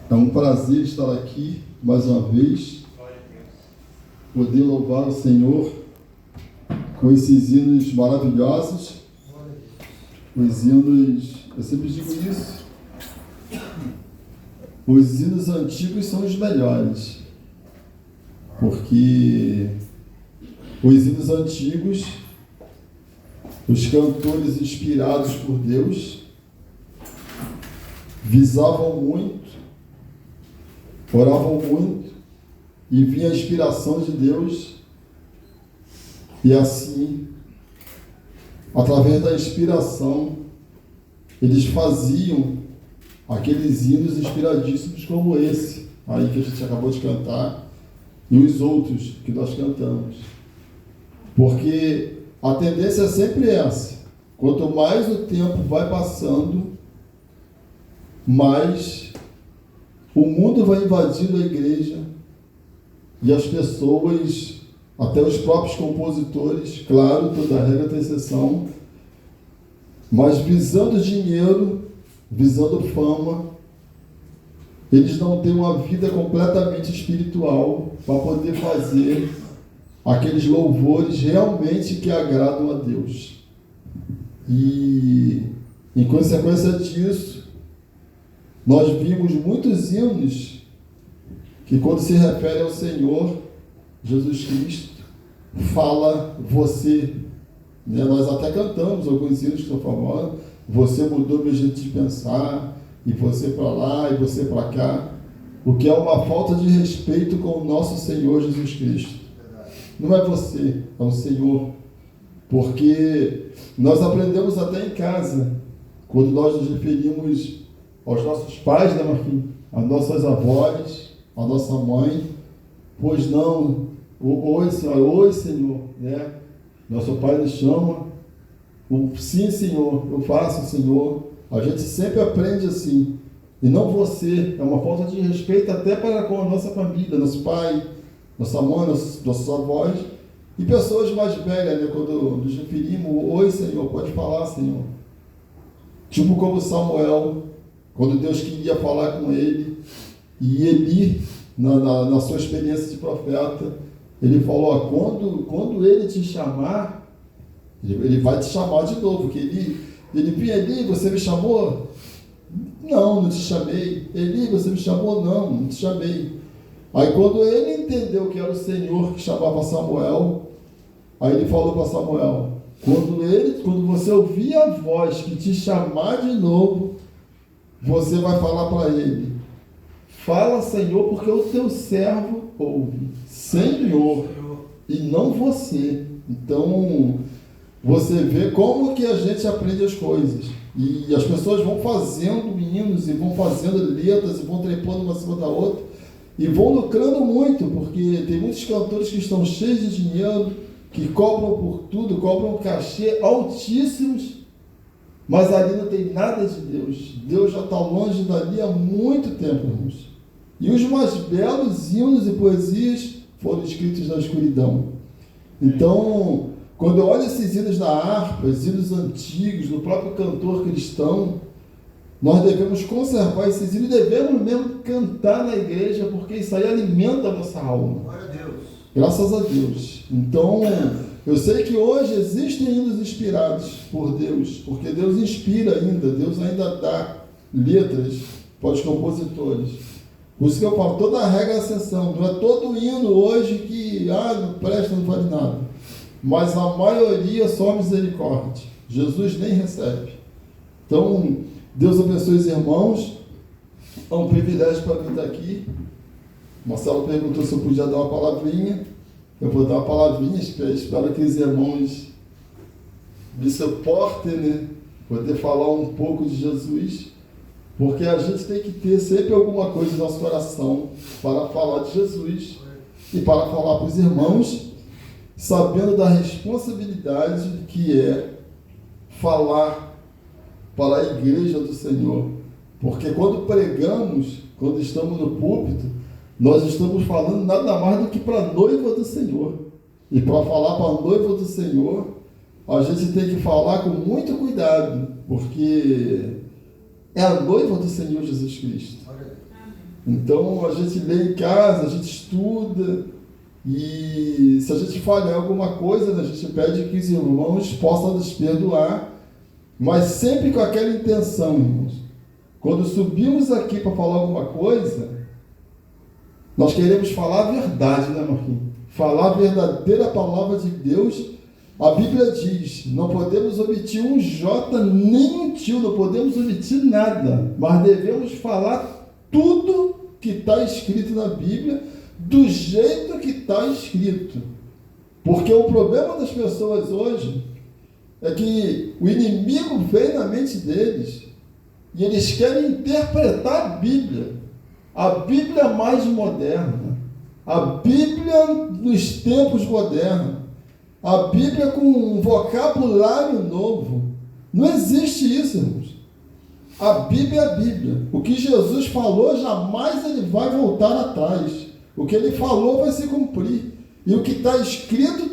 É um prazer estar aqui mais uma vez, poder louvar o Senhor com esses hinos maravilhosos. Os hinos, eu sempre digo isso, os hinos antigos são os melhores, porque os hinos antigos, os cantores inspirados por Deus, visavam muito, oravam muito, e vinha a inspiração de Deus, e assim, através da inspiração, eles faziam aqueles hinos inspiradíssimos como esse, aí que a gente acabou de cantar, e os outros que nós cantamos. Porque a tendência é sempre essa. Quanto mais o tempo vai passando, mais o mundo vai invadindo a igreja e as pessoas, até os próprios compositores, claro, toda regra tem exceção, mas visando dinheiro, visando fama, eles não têm uma vida completamente espiritual para poder fazer aqueles louvores realmente que agradam a Deus. E, em consequência disso, nós vimos muitos hinos que, quando se refere ao Senhor Jesus Cristo, fala você. Né? Nós até cantamos alguns hinos que são famosos. Você mudou meu jeito de pensar, e você para lá, e você para cá. O que é uma falta de respeito com o nosso Senhor Jesus Cristo. Não é você, é o Senhor. Porque nós aprendemos até em casa, quando nós nos referimos aos nossos pais, né, Marquinhos? Às nossas avós, à nossa mãe. Pois não, oi, Senhora, oi, Senhor. Né? Nosso pai nos chama, sim, Senhor, eu faço, Senhor. A gente sempre aprende assim. E não você, é uma falta de respeito até para com a nossa família, nosso pai, nossa mãe, nossos avós e pessoas mais velhas, né? Quando nos referimos, oi, Senhor, pode falar, Senhor. Tipo como Samuel, quando Deus queria falar com ele, e Eli, na sua experiência de profeta, ele falou, ó, quando ele te chamar, ele vai te chamar de novo, que Eli, você me chamou? Não te chamei. Eli, você me chamou? Não te chamei. Aí quando ele entendeu que era o Senhor que chamava Samuel, aí ele falou para Samuel, quando você ouvir a voz que te chamar de novo, você vai falar para ele, fala, Senhor, porque o teu servo ouve. Senhor, e não você. Então, você vê como que a gente aprende as coisas. E as pessoas vão fazendo hinos, e vão fazendo letras, e vão trepando uma cima da outra, e vão lucrando muito, porque tem muitos cantores que estão cheios de dinheiro, que cobram por tudo, cobram cachê altíssimos, mas ali não tem nada de Deus. Deus já está longe dali há muito tempo, irmãos. E os mais belos hinos e poesias foram escritos na escuridão. Então, quando eu olho esses hinos da harpa, os hinos antigos, do próprio cantor cristão, nós devemos conservar esses hinos, devemos mesmo cantar na igreja, porque isso aí alimenta a nossa alma. Glória a Deus. Graças a Deus. Então, eu sei que hoje existem hinos inspirados por Deus, porque Deus inspira ainda, Deus ainda dá letras para os compositores. Por isso que eu falo, toda a regra é exceção. Não é todo hino hoje que não presta, não vale nada. Mas a maioria só misericórdia. Jesus nem recebe. Então, Deus abençoe os irmãos. É um privilégio para mim estar aqui. Marcelo perguntou se eu podia dar uma palavrinha. Eu vou dar uma palavrinha, espero que os irmãos me suportem, né? Poder falar um pouco de Jesus, porque a gente tem que ter sempre alguma coisa no nosso coração para falar de Jesus e para falar para os irmãos, sabendo da responsabilidade que é falar para a igreja do Senhor. Porque quando pregamos, quando estamos no púlpito, nós estamos falando nada mais do que para a noiva do Senhor. E para falar para a noiva do Senhor, a gente tem que falar com muito cuidado, porque é a noiva do Senhor Jesus Cristo. Então a gente lê em casa, a gente estuda, e se a gente falhar em alguma coisa, a gente pede que os irmãos possam nos perdoar, mas sempre com aquela intenção, irmãos. Quando subimos aqui para falar alguma coisa, nós queremos falar a verdade, né, Marquinhos? Falar a verdadeira palavra de Deus. A Bíblia diz, não podemos omitir um J nem um tio, não podemos omitir nada, mas devemos falar tudo que está escrito na Bíblia, do jeito que está escrito. Porque o problema das pessoas hoje é que o inimigo vem na mente deles e eles querem interpretar a Bíblia mais moderna, a Bíblia nos tempos modernos, a Bíblia com um vocabulário novo. Não existe isso, irmãos. A Bíblia é a Bíblia. O que Jesus falou, jamais ele vai voltar atrás. O que ele falou vai se cumprir. E o que está escrito,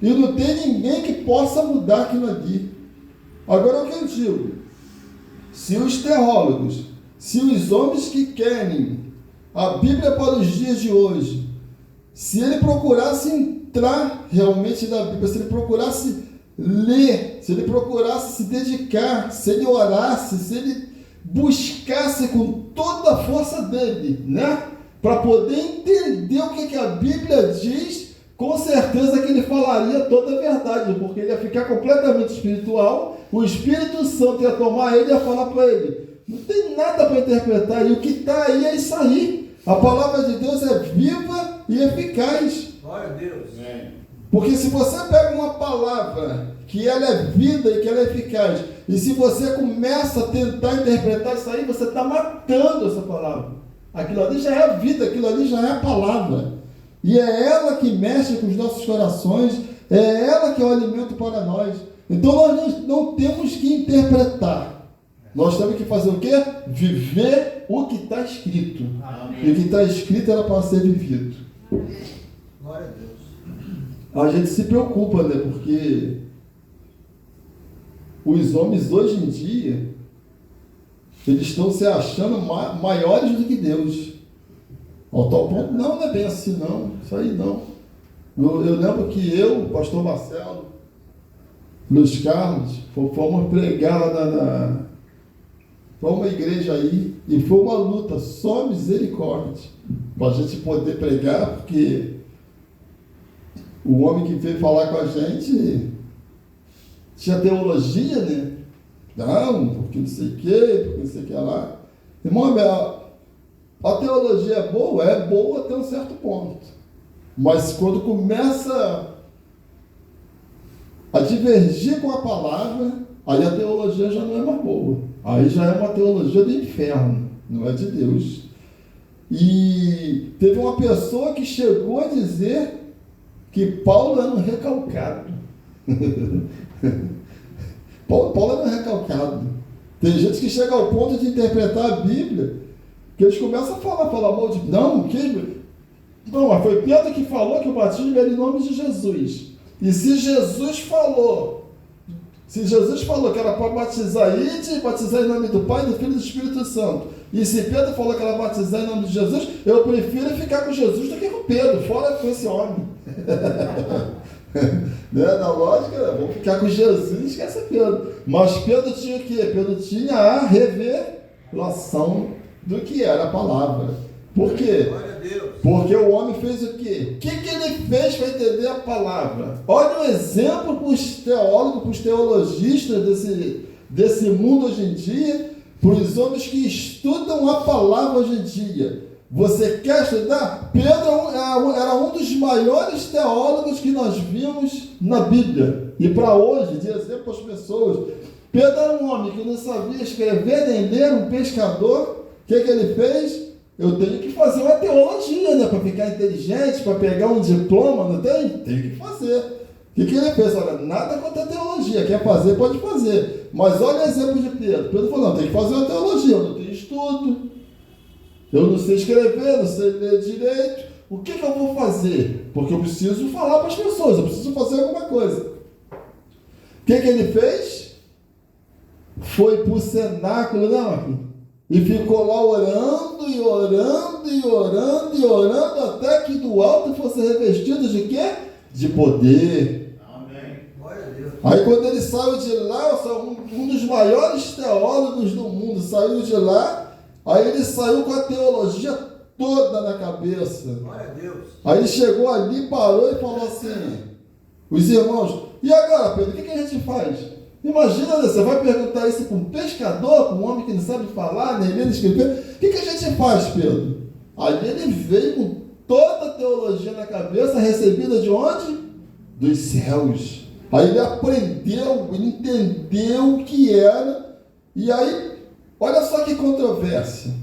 e não tem ninguém que possa mudar aquilo ali. Agora, o que eu digo? Se os teólogos, se os homens que querem a Bíblia para os dias de hoje, se ele procurasse entrar realmente na Bíblia, se ele procurasse ler, se ele procurasse se dedicar, se ele orasse, se ele buscasse com toda a força dele, né, para poder entender o que a Bíblia diz, com certeza que ele falaria toda a verdade, porque ele ia ficar completamente espiritual, o Espírito Santo ia tomar ele e ia falar para ele, não tem nada para interpretar, e o que está aí é isso aí. A palavra de Deus é viva e eficaz. Glória a Deus. Porque se você pega uma palavra que ela é vida e que ela é eficaz, e se você começa a tentar interpretar isso aí, você está matando essa palavra. Aquilo ali já é a vida, aquilo ali já é a palavra. E é ela que mexe com os nossos corações, é ela que é o alimento para nós. Então nós não temos que interpretar. Nós temos que fazer o quê? Viver o que está escrito. Amém. E o que está escrito era para ser vivido. Glória a Deus. A gente se preocupa, né? Porque os homens hoje em dia, eles estão se achando maiores do que Deus. Ao tal ponto, não é bem assim não. Isso aí não. Eu lembro que o pastor Marcelo, Luiz Carlos, fomos pregar lá foi uma igreja aí, e foi uma luta, só misericórdia, para a gente poder pregar, porque o homem que veio falar com a gente tinha teologia, né? Não, porque não sei o que, porque não sei o que lá. Irmão, a teologia é boa até um certo ponto. Mas quando começa a divergir com a palavra, aí a teologia já não é mais boa. Aí já é uma teologia do inferno, não é de Deus. E teve uma pessoa que chegou a dizer que Paulo era um recalcado. Paulo era um recalcado. Tem gente que chega ao ponto de interpretar a Bíblia, que eles começam a falar mal de... Não, mas foi Pedro que falou que o batismo era em nome de Jesus. E se Jesus falou que era para batizar em nome do Pai, do Filho e do Espírito Santo, e se Pedro falou que era batizar em nome de Jesus, eu prefiro ficar com Jesus do que com Pedro, fora com esse homem. Né? Na lógica, vamos ficar com Jesus e esquece Pedro. Mas Pedro tinha o quê? Pedro tinha a revelação do que era a palavra. Por quê? Porque o homem fez o quê? O que ele fez para entender a palavra? Olha um exemplo para os teólogos, para os teologistas desse mundo hoje em dia, para os homens que estudam a palavra hoje em dia. Você quer estudar? Pedro era um dos maiores teólogos que nós vimos na Bíblia. E para hoje, de exemplo para as pessoas, Pedro era um homem que não sabia escrever nem ler, um pescador. O que ele fez? Eu tenho que fazer uma teologia, né? Para ficar inteligente, para pegar um diploma, não tem? Tem que fazer. O que ele fez? Olha, nada contra a teologia. Quer fazer, pode fazer. Mas olha o exemplo de Pedro. Pedro falou, não, tem que fazer uma teologia. Eu não tenho estudo. Eu não sei escrever, não sei ler direito. O que eu vou fazer? Porque eu preciso falar para as pessoas. Eu preciso fazer alguma coisa. O que ele fez? foi para o cenáculo, né, Marquinhos? E ficou lá orando, e orando, e orando, e orando, até que do alto fosse revestido de quê? De poder. Amém. Glória a Deus. Aí quando ele saiu de lá, um dos maiores teólogos do mundo saiu de lá, aí ele saiu com a teologia toda na cabeça. Glória a Deus. Aí ele chegou ali, parou e falou assim, os irmãos, e agora, Pedro, o que a gente faz? Imagina, você vai perguntar isso para um pescador, para um homem que não sabe falar, nem ler, nem escrever. O que a gente faz, Pedro? Aí ele veio com toda a teologia na cabeça, recebida de onde? Dos céus. Aí ele aprendeu, ele entendeu o que era. E aí, olha só que controvérsia.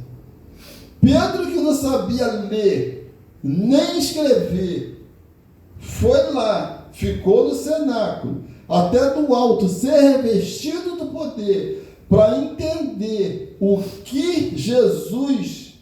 Pedro, que não sabia ler, nem escrever, foi lá, ficou no cenáculo, até do alto, ser revestido do poder, para entender o que Jesus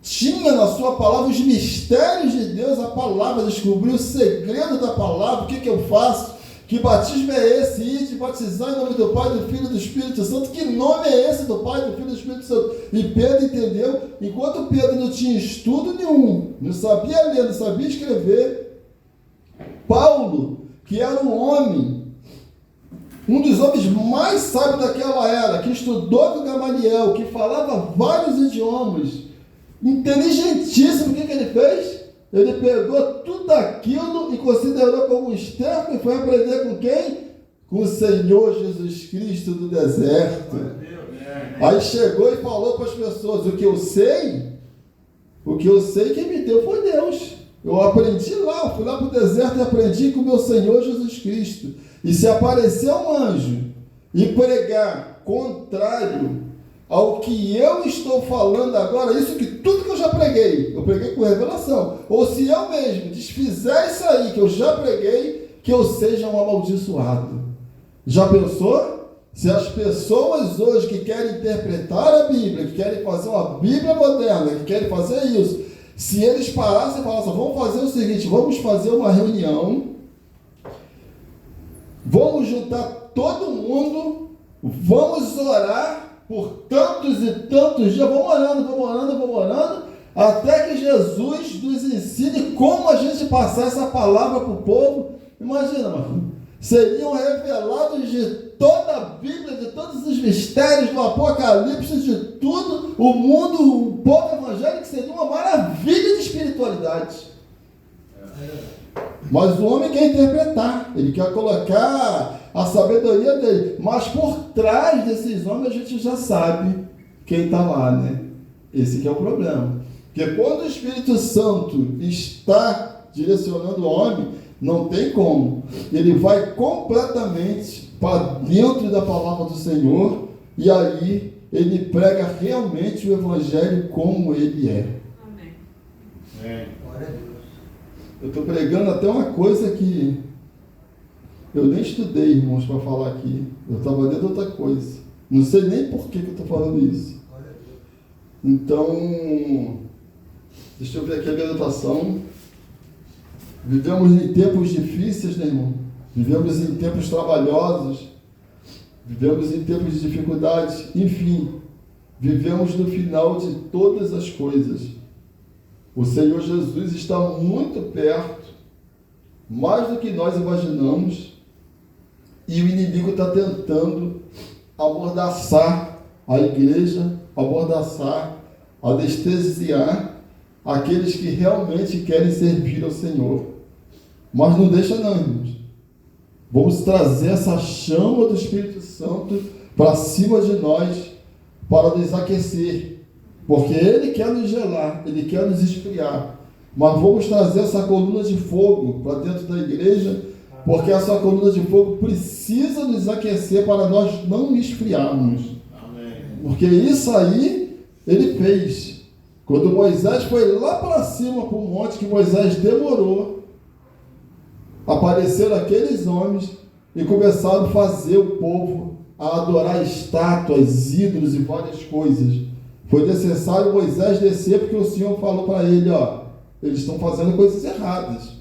tinha na sua palavra, os mistérios de Deus, a palavra, descobrir o segredo da palavra, o que eu faço, que batismo é esse, ir de batizar em nome do Pai, do Filho e do Espírito Santo, que nome é esse do Pai, do Filho e do Espírito Santo? E Pedro entendeu, enquanto Pedro não tinha estudo nenhum, não sabia ler, não sabia escrever, Paulo, que era um homem, um dos homens mais sábios daquela era, que estudou com Gamaliel, que falava vários idiomas, inteligentíssimo, o que ele fez? Ele pegou tudo aquilo e considerou como um esterco e foi aprender com quem? Com o Senhor Jesus Cristo do deserto. Aí chegou e falou para as pessoas, o que eu sei quem me deu foi Deus. Eu aprendi lá, eu fui lá para o deserto e aprendi com o meu Senhor Jesus Cristo. E se aparecer um anjo e pregar contrário ao que eu estou falando agora, isso que tudo que eu já preguei, eu preguei com revelação, ou se eu mesmo desfizer isso aí que eu já preguei, que eu seja um amaldiçoado. Já pensou? Se as pessoas hoje que querem interpretar a Bíblia, que querem fazer uma Bíblia moderna, que querem fazer isso, se eles parassem e falassem, vamos fazer o seguinte, vamos fazer uma reunião, vamos juntar todo mundo, vamos orar por tantos e tantos dias, vamos orando, até que Jesus nos ensine como a gente passar essa palavra para o povo. Imagina, mano, seriam revelados de toda a Bíblia, de todos os mistérios do Apocalipse, de tudo, o mundo, o povo evangélico seria uma maravilha de espiritualidade. Mas o homem quer interpretar, ele quer colocar a sabedoria dele, mas por trás desses homens a gente já sabe quem está lá, né? Esse que é o problema. Porque quando o Espírito Santo está direcionando o homem, não tem como. Ele vai completamente para dentro da palavra do Senhor e aí ele prega realmente o Evangelho como ele é. Amém. Glória a Deus. Eu estou pregando até uma coisa que eu nem estudei, irmãos, para falar aqui. Eu estava lendo outra coisa. Não sei nem por que eu estou falando isso. Glória a Deus. Então, deixa eu ver aqui a minha anotação. Vivemos em tempos difíceis, né, irmão? Vivemos em tempos trabalhosos. Vivemos em tempos de dificuldades. Enfim, vivemos no final de todas as coisas. O Senhor Jesus está muito perto, mais do que nós imaginamos, e o inimigo está tentando amordaçar a igreja, amordaçar, anestesiar aqueles que realmente querem servir ao Senhor. Mas não deixa não, irmãos. Vamos trazer essa chama do Espírito Santo para cima de nós, para nos aquecer. Porque Ele quer nos gelar, Ele quer nos esfriar. Mas vamos trazer essa coluna de fogo para dentro da igreja, porque essa coluna de fogo precisa nos aquecer para nós não esfriarmos. Amém. Porque isso aí Ele fez. Quando Moisés foi lá para cima, para o monte, que Moisés demorou, apareceram aqueles homens e começaram a fazer o povo a adorar estátuas, ídolos e várias coisas. Foi necessário Moisés descer, porque o Senhor falou para ele, eles estão fazendo coisas erradas.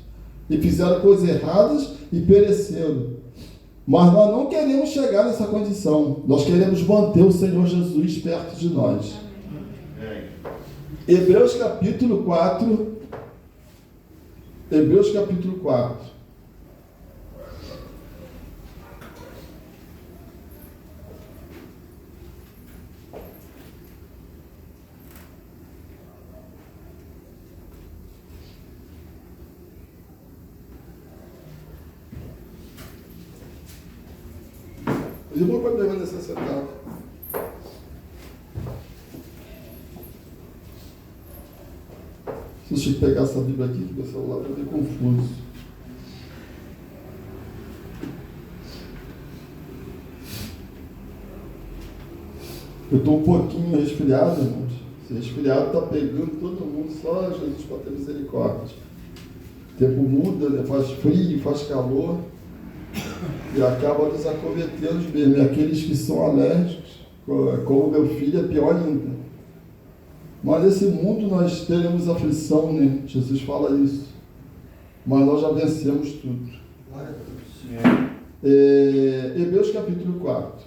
E fizeram coisas erradas e pereceram. Mas nós não queremos chegar nessa condição. Nós queremos manter o Senhor Jesus perto de nós. Hebreus capítulo 4. Hebreus capítulo 4. Os irmãos podem permanecer sentados. Deixa eu pegar essa Bíblia aqui, que meu celular está meio confuso. Eu estou um pouquinho resfriado, irmãos. Esse resfriado está pegando todo mundo, só Jesus para ter misericórdia. O tempo muda, né? Faz frio, faz calor. E acaba nos acometendo mesmo. E aqueles que são alérgicos, como meu filho, é pior ainda. Mas nesse mundo nós teremos aflição, né? Jesus fala isso. Mas nós já vencemos tudo. Hebreus capítulo 4.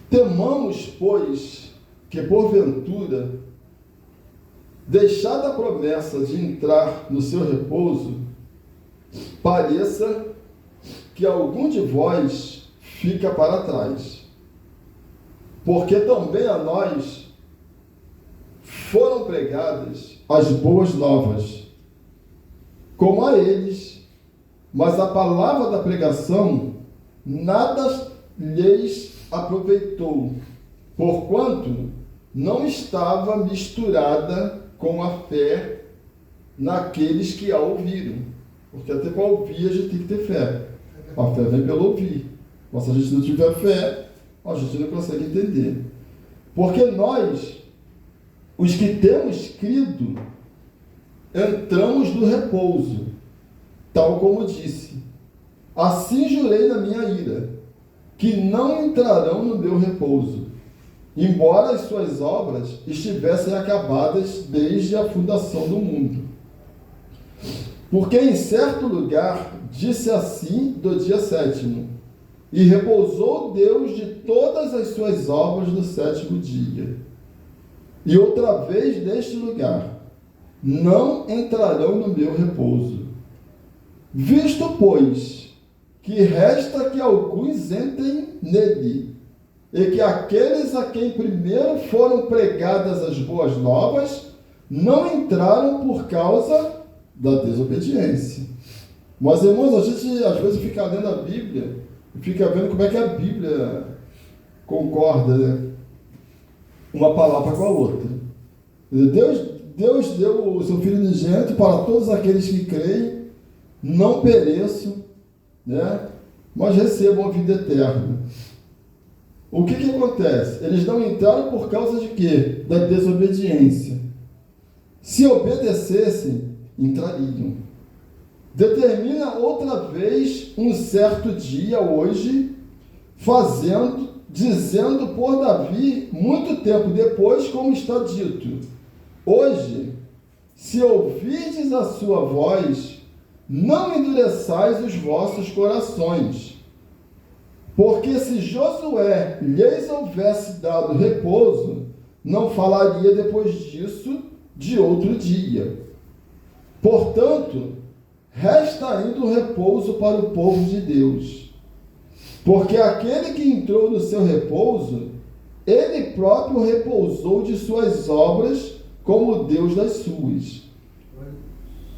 Temamos, pois, que porventura, deixada a promessa de entrar no seu repouso, pareça que algum de vós fica para trás. Porque também a nós foram pregadas as boas novas, como a eles, mas a palavra da pregação nada lhes aproveitou, porquanto não estava misturada com a fé naqueles que a ouviram. Porque até para ouvir a gente tem que ter fé. A fé vem pelo ouvir. Mas se a gente não tiver fé, a gente não consegue entender. Porque nós, os que temos crido, entramos no repouso, tal como disse: assim jurei na minha ira, que não entrarão no meu repouso, embora as suas obras estivessem acabadas desde a fundação do mundo. Porque em certo lugar disse assim do dia 7º, e repousou Deus de todas as suas obras no 7º dia. E outra vez neste lugar, não entrarão no meu repouso. Visto, pois, que resta que alguns entrem nele, e que aqueles a quem primeiro foram pregadas as boas novas, não entraram por causa da desobediência. Mas, irmãos, a gente às vezes fica lendo a Bíblia e fica vendo como é que a Bíblia concorda, né? Uma palavra com a outra. Deus deu o seu Filho unigênito para todos aqueles que creem, não pereçam, né? Mas recebam a vida eterna. O que acontece? Eles não entraram por causa de quê? Da desobediência. Se obedecessem, entrariam. Determina outra vez um certo dia, hoje, dizendo por Davi, muito tempo depois, como está dito: hoje, se ouvirdes a sua voz, não endureçais os vossos corações. Porque se Josué lhes houvesse dado repouso, não falaria depois disso de outro dia. Portanto, resta ainda o repouso para o povo de Deus. Porque aquele que entrou no seu repouso, ele próprio repousou de suas obras, como Deus das suas.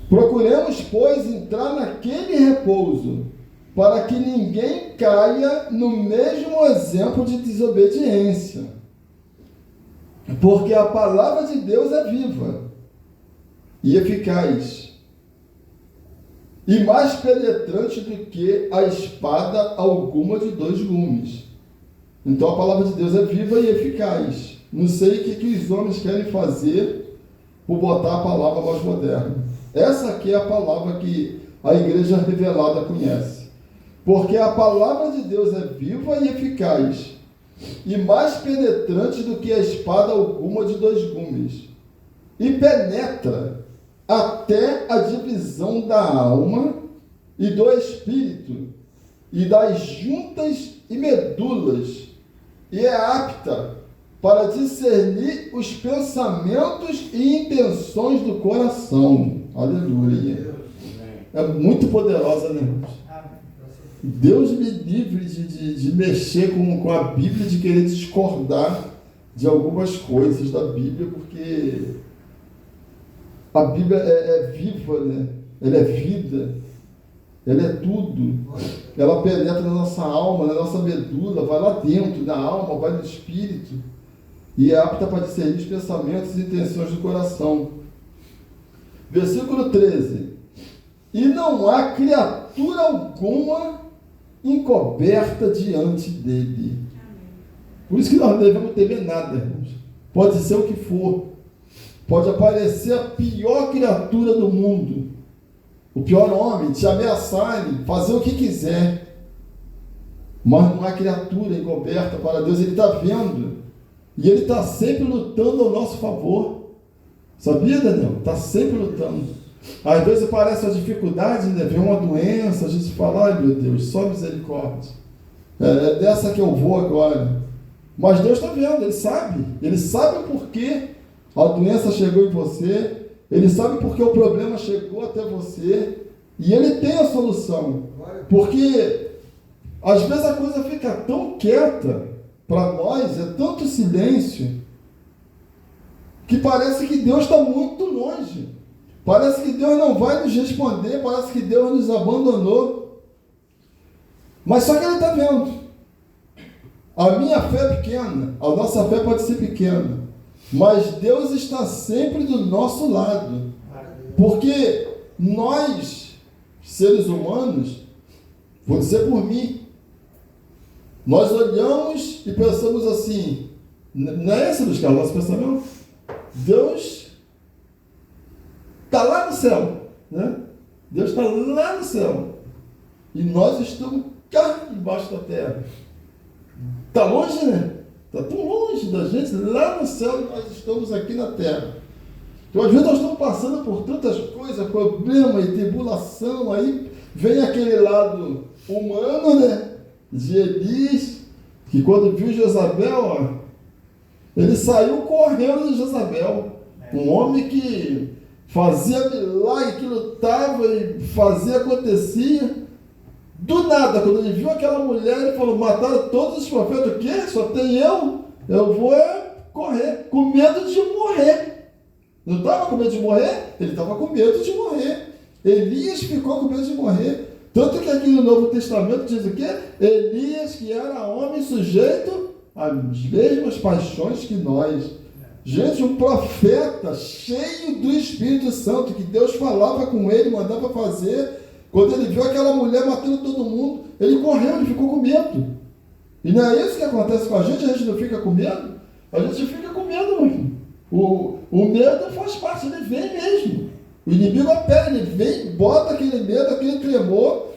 Procuremos, pois, entrar naquele repouso, para que ninguém caia no mesmo exemplo de desobediência. Porque a palavra de Deus é viva e eficaz, e mais penetrante do que a espada alguma de 2 gumes. Então a palavra de Deus é viva e eficaz. Não sei o que os homens querem fazer por botar a palavra mais moderna. Essa aqui é a palavra que a igreja revelada conhece. Porque a palavra de Deus é viva e eficaz, e mais penetrante do que a espada alguma de 2 gumes, e penetra até a divisão da alma e do espírito, e das juntas e medulas, e é apta para discernir os pensamentos e intenções do coração. Aleluia. É muito poderosa, né, irmãos? Deus me livre de mexer com a Bíblia, de querer discordar de algumas coisas da Bíblia, porque a Bíblia é viva, né? Ela é vida, ela é tudo. Ela penetra na nossa alma, na nossa medula, vai lá dentro, na alma, vai no espírito, e é apta para discernir os pensamentos e intenções do coração. Versículo 13. E não há criatura alguma encoberta diante dele. Por isso que nós não devemos temer nada, irmãos. Pode ser o que for. Pode aparecer a pior criatura do mundo, o pior homem, te ameaçarem, fazer o que quiser. Mas não há criatura encoberta para Deus. Ele está vendo. E Ele está sempre lutando ao nosso favor. Sabia, Daniel? Está sempre lutando. Às vezes parece uma dificuldade, né? Vem uma doença, a gente fala, ai meu Deus, só misericórdia. É dessa que eu vou agora. Mas Deus está vendo, Ele sabe o porquê a doença chegou em você, Ele sabe porque o problema chegou até você, e Ele tem a solução. Porque às vezes a coisa fica tão quieta para nós, é tanto silêncio, que parece que Deus está muito longe. Parece que Deus não vai nos responder, parece que Deus nos abandonou. Mas só que Ele está vendo. A minha fé é pequena, a nossa fé pode ser pequena, mas Deus está sempre do nosso lado. Porque nós, seres humanos, vou dizer por mim, nós olhamos e pensamos assim, não é esse, Luiz Carlos, nosso pensamento? Deus está lá no céu, né? Deus está lá no céu. E nós estamos cá embaixo da terra. Está longe, né? Está tão longe da gente, lá no céu, e nós estamos aqui na terra. Então, às vezes, nós estamos passando por tantas coisas, problema e tribulação, aí vem aquele lado humano, né? De Elias, que quando viu Jezabel, ó, ele saiu correndo de Jezabel. Um homem que fazia milagre, que lutava e fazia, acontecia. Do nada, quando ele viu aquela mulher, ele falou, mataram todos os profetas, o quê? Só tem eu vou correr, com medo de morrer. Não estava com medo de morrer? Ele estava com medo de morrer. Elias ficou com medo de morrer. Tanto que aqui no Novo Testamento diz o quê? Elias, que era homem sujeito às mesmas paixões que nós. Gente, um profeta cheio do Espírito Santo, que Deus falava com ele, mandava fazer. Quando ele viu aquela mulher matando todo mundo, ele correu, ele ficou com medo. E não é isso que acontece com a gente não fica com medo? A gente fica com medo, meu filho. O medo faz parte, ele vem mesmo. O inimigo opera, ele vem, bota aquele medo, aquele tremor,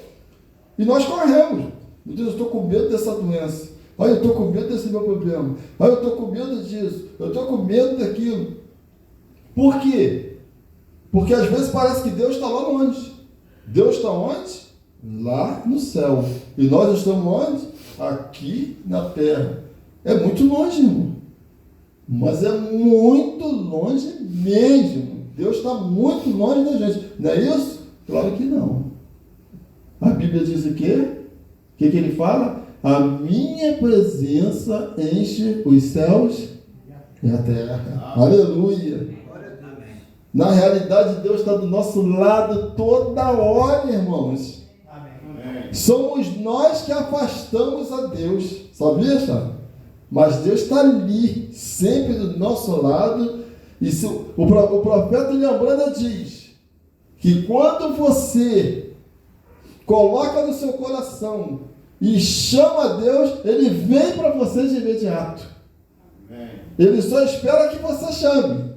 e nós corremos. Meu Deus, eu estou com medo dessa doença. Olha, eu estou com medo desse meu problema. Olha, eu estou com medo disso. Eu estou com medo daquilo. Por quê? Porque às vezes parece que Deus está lá longe. Deus está onde? Lá no céu. E nós estamos onde? Aqui na terra. É muito longe, irmão. Mas é muito longe mesmo. Deus está muito longe da gente. Não é isso? Claro que não. A Bíblia diz o quê? O que ele fala? A minha presença enche os céus e a terra. Aleluia. Na realidade, Deus está do nosso lado toda hora, irmãos. Amém. Somos nós que afastamos a Deus. Sabia, Chá? Mas Deus está ali, sempre do nosso lado. E o profeta Lembranda diz que quando você coloca no seu coração e chama a Deus, Ele vem para você de imediato. Amém. Ele só espera que você chame.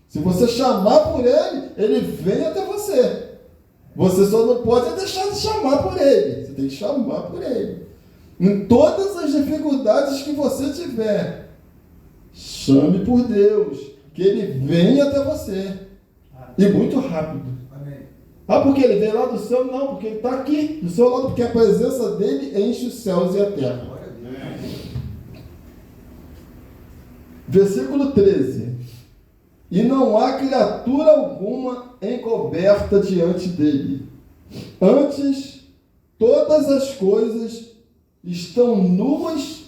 Se você chamar por Ele, Ele vem até você. Você só não pode deixar de chamar por Ele. Você tem que chamar por Ele. Em todas as dificuldades que você tiver, chame por Deus, que Ele vem até você. E muito rápido. Amém. Ah, porque ele veio lá do céu? Não, porque ele está aqui, do seu lado, porque a presença dele enche os céus e a terra. Versículo 13. E não há criatura alguma encoberta diante dele. Antes, todas as coisas estão nuas.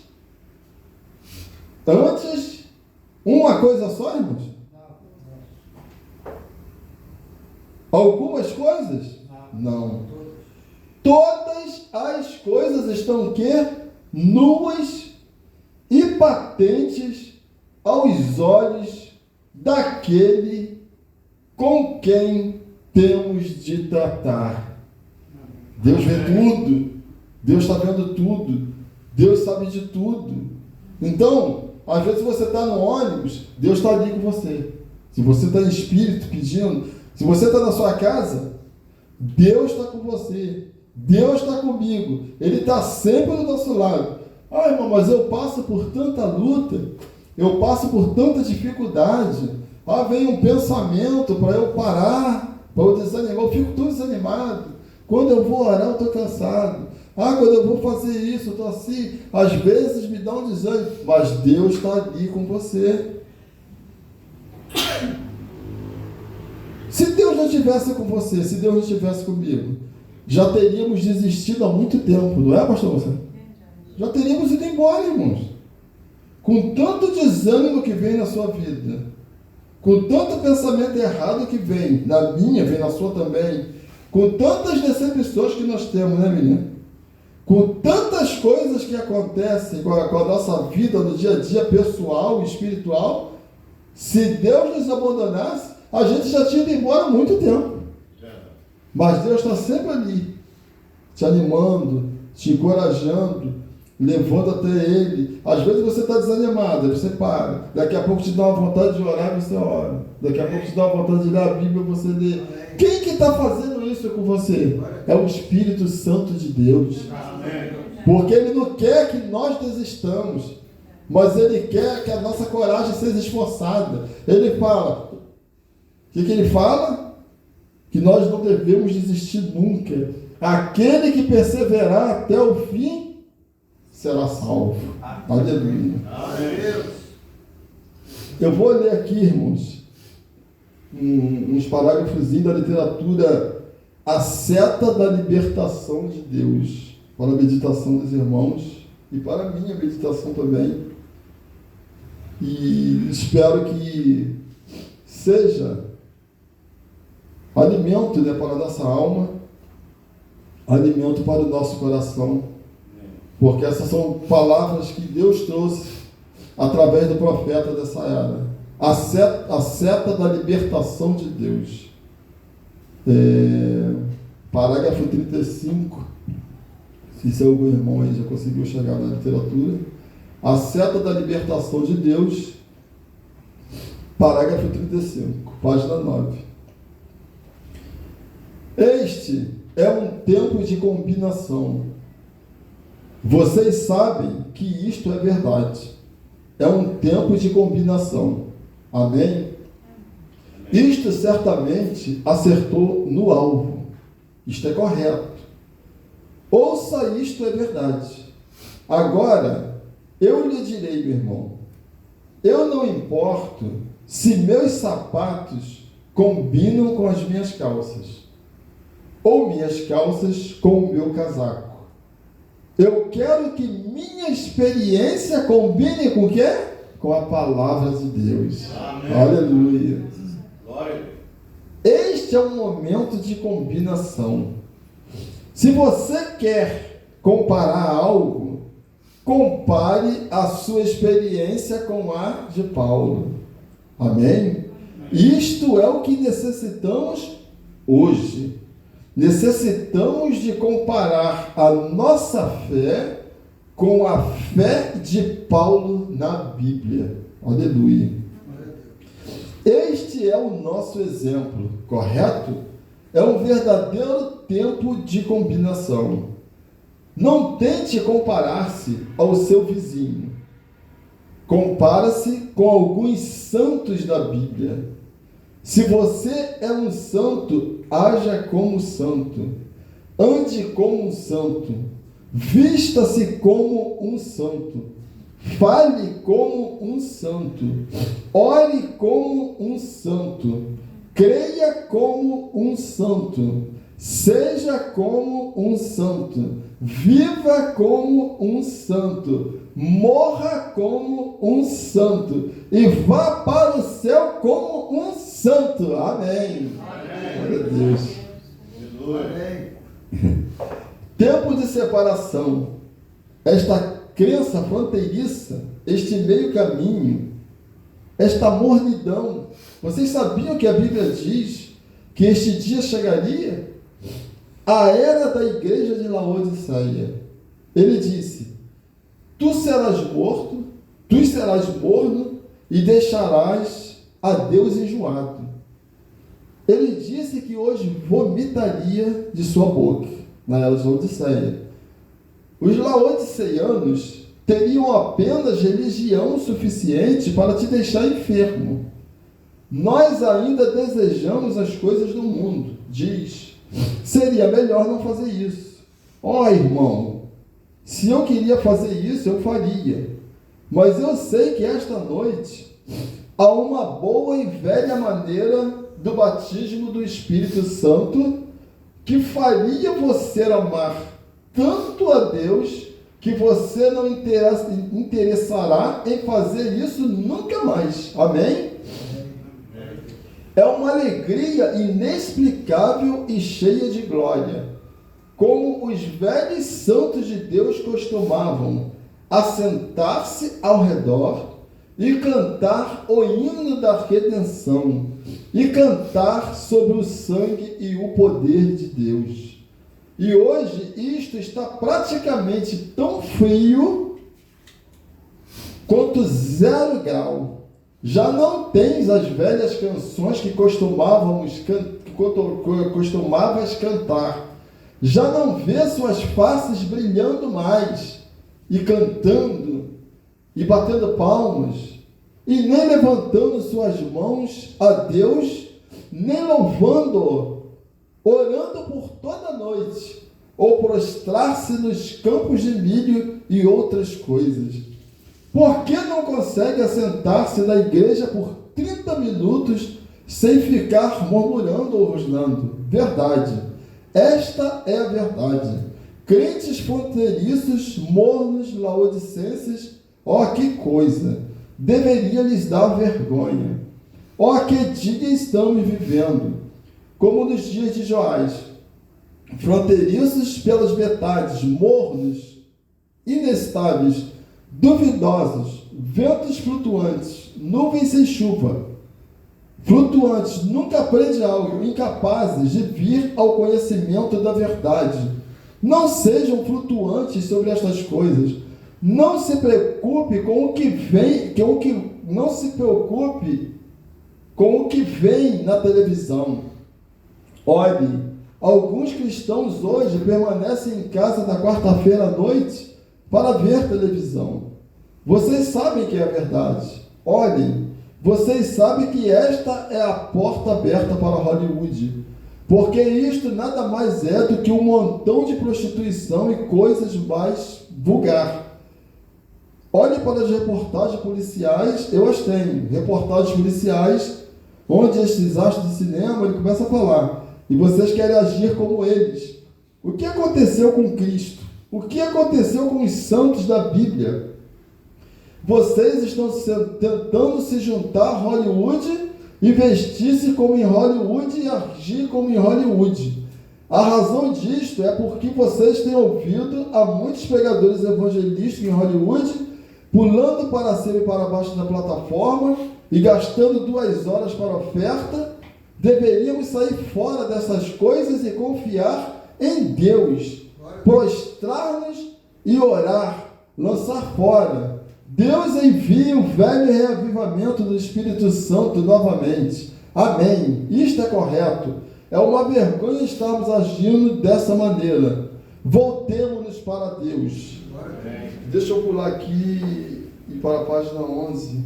Antes, uma coisa só, irmãos? Algumas coisas? Não. Todas as coisas estão o quê? Nuas e patentes aos olhos daquele com quem temos de tratar. Deus vê tudo. Deus está vendo tudo. Deus sabe de tudo. Então, às vezes você está no ônibus, Deus está ali com você. Se você está em espírito pedindo, se você está na sua casa, Deus está com você. Deus está comigo. Ele está sempre do nosso lado. Ah, irmão, mas eu passo por tanta luta, eu passo por tanta dificuldade. Ah, vem um pensamento para eu parar, para eu desanimar. Eu fico tão desanimado. Quando eu vou orar, eu estou cansado. Ah, quando eu vou fazer isso, eu estou assim. Às vezes me dá um desânimo, mas Deus está ali com você. Se Deus não estivesse com você, se Deus não estivesse comigo, já teríamos desistido há muito tempo, não é, pastor? Você? Já teríamos ido embora, irmãos. Com tanto desânimo que vem na sua vida, com tanto pensamento errado que vem, na minha, vem na sua também, com tantas decepções que nós temos, né, menina? Com tantas coisas que acontecem com a nossa vida no dia a dia pessoal e espiritual, se Deus nos abandonasse, a gente já tinha ido embora há muito tempo. Mas Deus está sempre ali, te animando, te encorajando, levando até Ele. Às vezes você está desanimado, aí você para. Daqui a pouco te dá uma vontade de orar, você ora. Daqui a pouco te dá uma vontade de ler a Bíblia, você lê. Quem que está fazendo isso com você? É o Espírito Santo de Deus. Porque Ele não quer que nós desistamos, mas Ele quer que a nossa coragem seja esforçada. Ele fala, o que Ele fala? Que nós não devemos desistir nunca. Aquele que perseverar até o fim será salvo. Aleluia. Eu vou ler aqui, irmãos, uns parágrafos da literatura A Seta da Libertação de Deus, para a meditação dos irmãos e para a minha meditação também. E espero que seja alimento, né, para a nossa alma, alimento para o nosso coração, porque essas são palavras que Deus trouxe através do profeta dessa era. A seta da libertação de Deus. Parágrafo 35. Se algum irmão aí já conseguiu chegar na literatura. A seta da libertação de Deus. Parágrafo 35, página 9. Este é um tempo de combinação. Vocês sabem que isto é verdade. É um tempo de combinação. Amém? Isto certamente acertou no alvo. Isto é correto. Ouça, isto é verdade. Agora, eu lhe direi, meu irmão, eu não importo se meus sapatos combinam com as minhas calças, ou minhas calças com o meu casaco. Eu quero que minha experiência combine com o quê? Com a palavra de Deus. Amém. Aleluia. Glória. Este é um momento de combinação. Se você quer comparar algo, compare a sua experiência com a de Paulo. Amém? Isto é o que necessitamos hoje. Necessitamos de comparar a nossa fé com a fé de Paulo na Bíblia. Aleluia. Este é o nosso exemplo, correto? É um verdadeiro tempo de combinação. Não tente comparar-se ao seu vizinho. Compara-se com alguns santos da Bíblia. Se você é um santo, haja como santo. Ande como um santo. Vista-se como um santo. Fale como um santo. Ore como um santo. Creia como um santo. Seja como um santo. Viva como um santo. Morra como um santo. E vá para o céu como um santo. Amém. Glória a Deus. Amém. Tempo de separação. Esta crença fronteiriça, este meio caminho, esta mornidão. Vocês sabiam que a Bíblia diz que este dia chegaria? A era da igreja de Laodiceia. Ele disse: tu serás morto, tu serás morno e deixarás a Deus enjoado. Ele disse que hoje vomitaria de sua boca, na era de Laodiceia. Os laodiceianos teriam apenas religião suficiente para te deixar enfermo. Nós ainda desejamos as coisas do mundo, diz. Seria melhor não fazer isso. Ó, irmão, se eu queria fazer isso, eu faria. Mas eu sei que esta noite há uma boa e velha maneira do batismo do Espírito Santo que faria você amar tanto a Deus que você não interessará em fazer isso nunca mais. Amém? É uma alegria inexplicável e cheia de glória, como os velhos santos de Deus costumavam assentar-se ao redor e cantar o hino da redenção, e cantar sobre o sangue e o poder de Deus. E hoje isto está praticamente tão frio quanto 0 grau. Já não tens as velhas canções que costumavas cantar. Já não vê suas faces brilhando mais, e cantando, e batendo palmas, e nem levantando suas mãos a Deus, nem louvando-o, orando por toda a noite, ou prostrar-se nos campos de milho e outras coisas. Por que não consegue assentar-se na igreja por 30 minutos sem ficar murmurando ou rosnando? Verdade. Esta é a verdade. Crentes fronteiriços, mornos, laodicenses, ó que coisa! Deveria lhes dar vergonha. Ó que dia estamos vivendo, como nos dias de Joás. Fronteiriços pelas metades, mornos, inestáveis, duvidosos, ventos flutuantes, nuvens sem chuva, flutuantes, nunca aprende algo, incapazes de vir ao conhecimento da verdade. Não sejam flutuantes sobre estas coisas. Não se preocupe com o que vem, não se preocupe com o que vem na televisão. Olhe, alguns cristãos hoje permanecem em casa na quarta-feira à noite para ver televisão. Vocês sabem que é a verdade. Olhem, vocês sabem que esta é a porta aberta para Hollywood, porque isto nada mais é do que um montão de prostituição e coisas mais vulgar. Olhe para as reportagens policiais, eu as tenho, reportagens policiais, onde estes astros de cinema, ele começa a falar, e vocês querem agir como eles. O que aconteceu com Cristo? O que aconteceu com os santos da Bíblia? Vocês estão tentando se juntar a Hollywood e vestir-se como em Hollywood e agir como em Hollywood. A razão disto é porque vocês têm ouvido a muitos pregadores evangelísticos em Hollywood pulando para cima e para baixo da plataforma e gastando 2 horas para oferta. Deveríamos sair fora dessas coisas e confiar em Deus, prostrar-nos e orar, lançar fora. Deus envia o velho reavivamento do Espírito Santo novamente. Amém. Isto é correto. É uma vergonha estarmos agindo dessa maneira. Voltemos-nos para Deus. Deixa eu pular aqui e para a página 11.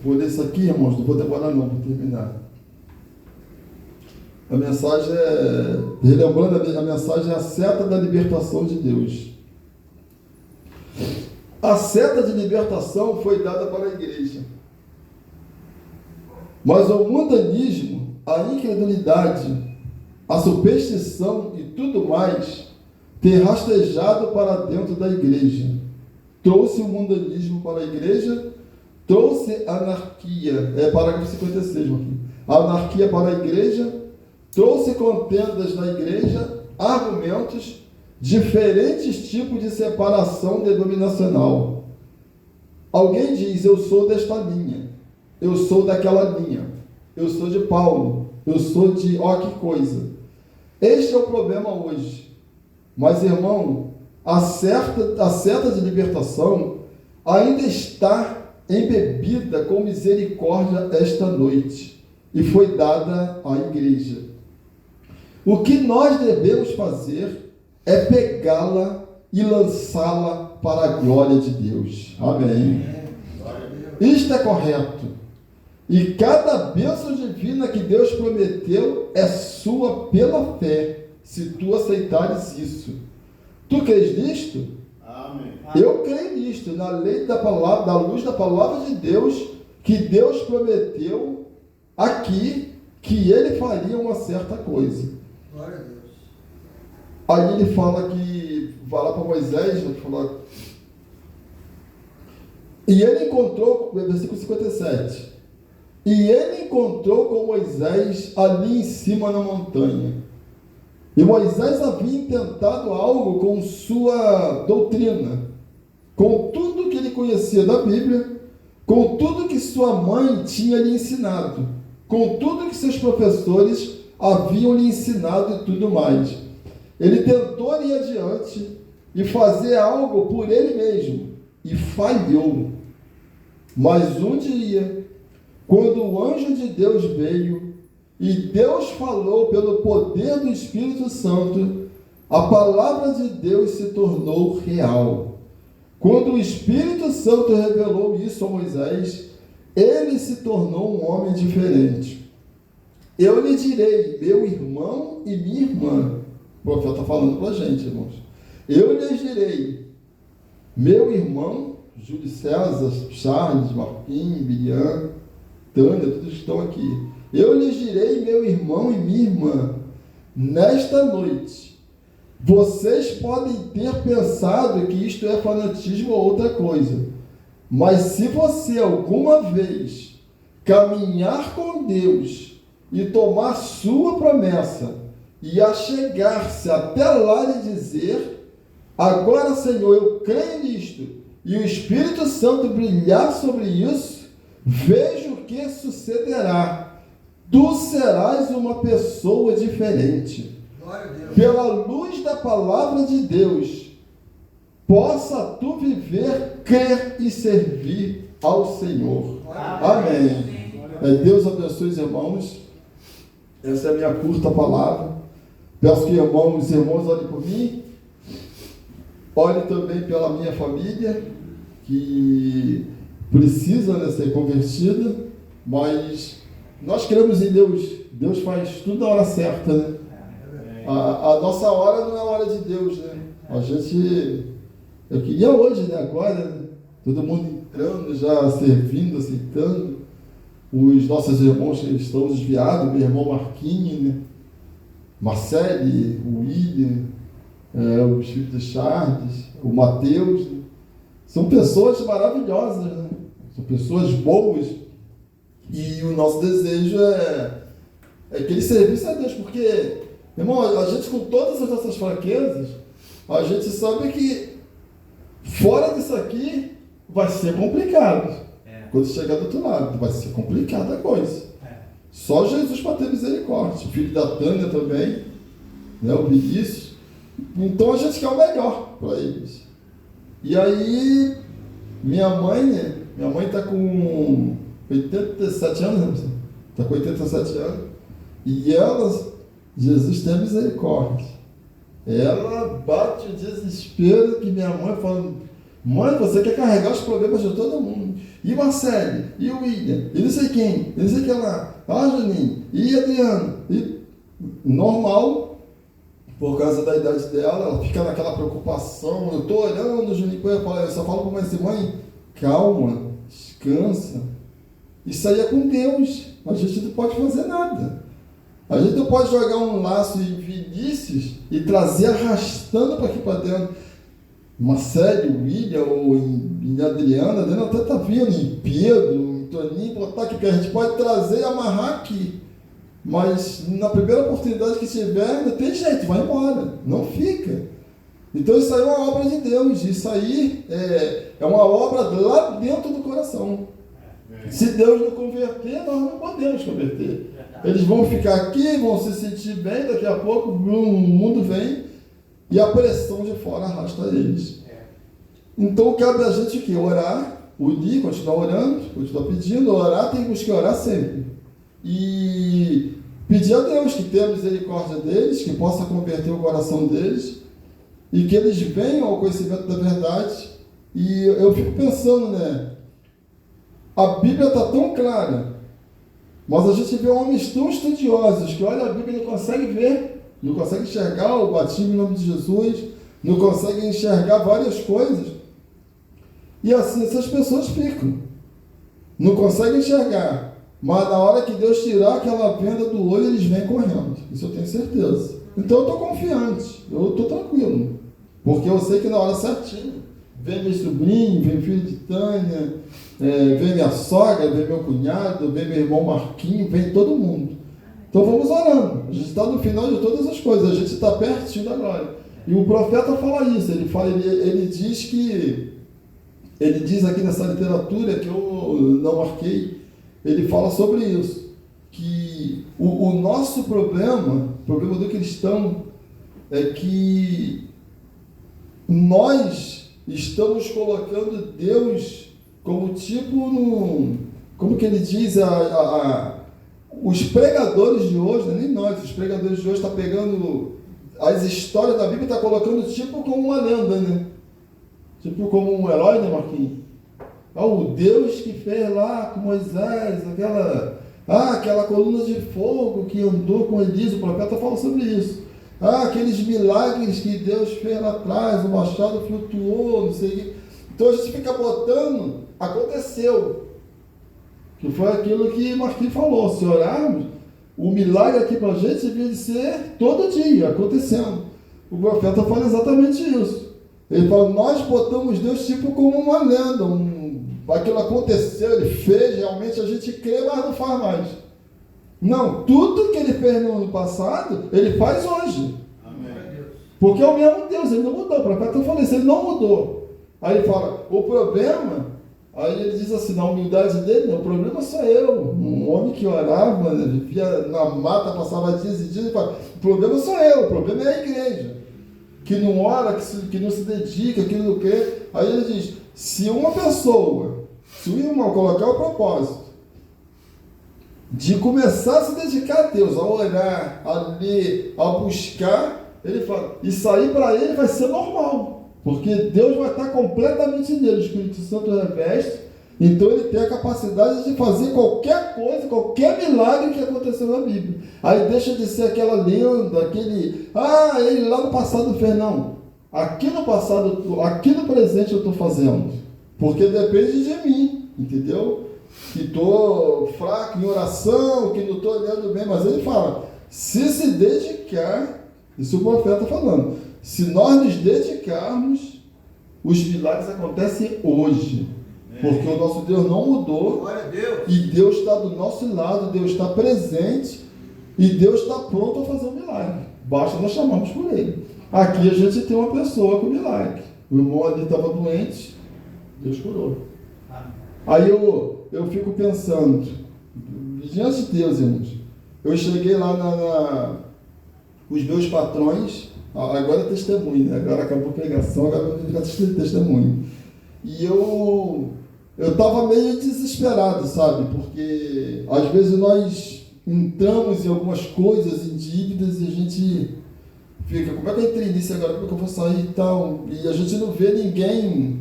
Vou ler isso aqui, irmãos, não vou demorar não, vou terminar. A mensagem é, relembrando, a mensagem é a seta da libertação de Deus. A seta de libertação foi dada para a igreja. Mas o mundanismo, a incredulidade, a superstição e tudo mais tem rastejado para dentro da igreja. Trouxe o mundanismo para a igreja, trouxe anarquia, parágrafo 56, Joaquim. Anarquia para a igreja, trouxe contendas na igreja, argumentos, diferentes tipos de separação denominacional. Alguém diz, eu sou desta linha, eu sou daquela linha, eu sou de Paulo, eu sou de que coisa. Este é o problema hoje. Mas, irmão, a seta de libertação ainda está embebida com misericórdia esta noite e foi dada à igreja. O que nós devemos fazer é pegá-la e lançá-la para a glória de Deus. Amém. Isto é correto. E cada bênção divina que Deus prometeu é sua pela fé, se tu aceitares isso. Tu crês nisto? Amém. Eu creio nisto, na lei da palavra, da luz da palavra de Deus, que Deus prometeu aqui que ele faria uma certa coisa. Glória a Deus. Aí ele fala que, vai lá para Moisés, vai falar. E ele encontrou, versículo 57, e ele encontrou com Moisés ali em cima na montanha. E Moisés havia intentado algo com sua doutrina, com tudo que ele conhecia da Bíblia, com tudo que sua mãe tinha lhe ensinado, com tudo que seus professores haviam lhe ensinado e tudo mais. Ele tentou ir adiante e fazer algo por ele mesmo, e falhou. Mas um dia, quando o anjo de Deus veio, e Deus falou pelo poder do Espírito Santo, a palavra de Deus se tornou real. Quando o Espírito Santo revelou isso a Moisés, ele se tornou um homem diferente. Eu lhe direi, meu irmão e minha irmã. O profeta está falando para a gente, irmãos. Eu lhes direi, meu irmão, Júlio César, Charles, Marquinhos, Miriam, Tânia, todos estão aqui. Eu lhes direi, meu irmão e minha irmã, nesta noite, vocês podem ter pensado que isto é fanatismo ou outra coisa, mas se você alguma vez caminhar com Deus e tomar sua promessa e achegar-se até lá e dizer, agora, Senhor, eu creio nisto, e o Espírito Santo brilhar sobre isso, veja o que sucederá. Tu serás uma pessoa diferente. Glória a Deus. Pela luz da palavra de Deus, possa tu viver, crer e servir ao Senhor. Amém. Deus abençoe os irmãos. Essa é a minha curta palavra. Peço que os irmãos olhem por mim. Olhem também pela minha família, que precisa ser convertida, mas nós cremos em Deus. Deus faz tudo na hora certa, né? A nossa hora não é a hora de Deus, né? Eu queria hoje, né? Agora, né? Todo mundo entrando, já servindo, aceitando. Os nossos irmãos que estão desviados, meu irmão Marquinhos, né? Marcele, o William, o filho de Charles, o Mateus, né? São pessoas maravilhosas, né? São pessoas boas. E o nosso desejo é que eles servissem a Deus, porque, irmão, a gente com todas as nossas fraquezas, a gente sabe que fora disso aqui vai ser complicado. Quando chegar do outro lado, vai ser complicada a coisa. Só Jesus para ter misericórdia. O filho da Tânia também, né, o Vinícius. Então a gente quer o melhor para eles. E aí, minha mãe está com 87 anos, né? Está com 87 anos. E ela, Jesus tem misericórdia. Ela bate o desespero que minha mãe fala, Mãe, você quer carregar os problemas de todo mundo. E o Marcelo, e o William, e não sei quem, e não sei quem lá. Ah, Juninho, e Adriano. E normal, por causa da idade dela, ela fica naquela preocupação. Eu estou olhando, Juninho, eu só falo para mãe assim, mãe, calma, descansa. Isso aí é com Deus. A gente não pode fazer nada. A gente não pode jogar um laço em Vinícius e trazer arrastando para aqui para dentro. Marcelo, William ou em Adriana, Adriana até está vindo, em Pedro, em Toninho, botar aqui, que a gente pode trazer e amarrar aqui. Mas na primeira oportunidade que tiver, não tem jeito, vai embora, não fica. Então isso aí é uma obra de Deus, isso aí é uma obra lá dentro do coração. Se Deus não converter, nós não podemos converter. Eles vão ficar aqui, vão se sentir bem, daqui a pouco o mundo vem e a pressão de fora arrasta eles. Então cabe a gente o quê? Orar, unir, continuar orando, continuar pedindo, orar, temos que orar sempre. E pedir a Deus que tenha misericórdia deles, que possa converter o coração deles e que eles venham ao conhecimento da verdade. E eu fico pensando, né? A Bíblia está tão clara, mas a gente vê homens tão estudiosos que olha a Bíblia e não consegue ver, não consegue enxergar o batismo em nome de Jesus, não consegue enxergar várias coisas. E assim essas pessoas ficam, não conseguem enxergar, mas na hora que Deus tirar aquela venda do olho, eles vêm correndo, isso eu tenho certeza. Então eu estou confiante, eu estou tranquilo, porque eu sei que na hora certinha, vem meu sobrinho, vem filho de Tânia, vem minha sogra, vem meu cunhado, vem meu irmão Marquinho, vem todo mundo. Então vamos orando. A gente está no final de todas as coisas, a gente está pertinho da glória. E o profeta fala isso, ele diz aqui nessa literatura que eu não marquei, ele fala sobre isso, que o nosso problema, o problema do cristão, é que nós estamos colocando Deus como tipo como que ele diz, os pregadores de hoje, nem nós, os pregadores de hoje estão pegando as histórias da Bíblia e estão colocando tipo como uma lenda, né? Tipo como um herói, né, Marquinhos? O Deus que fez lá com Moisés, aquela coluna de fogo que andou com Elias, o profeta fala sobre isso. Aqueles milagres que Deus fez lá atrás, o machado flutuou, não sei o que. Então a gente fica botando, aconteceu. Que foi aquilo que Marquinhos falou, se orarmos, o milagre aqui para a gente devia ser todo dia, acontecendo. O profeta fala exatamente isso. Ele fala, nós botamos Deus tipo como uma lenda, aquilo aconteceu, ele fez, realmente a gente crê, mas não faz mais. Não, tudo que ele fez no ano passado, ele faz hoje. Amém. Porque é o mesmo Deus, ele não mudou. O profeta falou isso, ele não mudou. Aí ele fala, o problema, aí ele diz assim, na humildade dele, o problema sou eu. Um homem que orava, vivia na mata, passava dias e dias, ele fala, o problema sou eu, o problema é a igreja. Que não ora, que não se dedica, que não quer. Aí ele diz, se uma pessoa, se o irmão colocar o propósito de começar a se dedicar a Deus, a orar, a ler, a buscar, ele fala, isso aí para ele vai ser normal, porque Deus vai estar completamente nele, o Espírito Santo reveste, então ele tem a capacidade de fazer qualquer coisa, qualquer milagre que aconteceu na Bíblia. Aí deixa de ser aquela lenda, ele lá no passado fez, não. Aqui no passado, aqui no presente eu estou fazendo, porque depende de mim, entendeu? Que estou fraco em oração, que não estou olhando bem, mas ele fala, se dedicar, isso o profeta está falando, se nós nos dedicarmos, os milagres acontecem hoje, porque o nosso Deus não mudou, e Deus está do nosso lado, Deus está presente, e Deus está pronto a fazer um milagre, basta nós chamarmos por ele. Aqui a gente tem uma pessoa com milagre, o irmão ali estava doente, Deus curou. Aí eu fico pensando, diante de Deus, irmãos, eu cheguei lá os meus patrões, agora é testemunho, né? Agora acabou a pregação, agora eu vou ficar testemunho. E eu estava meio desesperado, sabe? Porque às vezes nós entramos em algumas coisas, em dívidas, e a gente fica, como é que eu entrei nisso agora, como é que eu vou sair e tal? E a gente não vê ninguém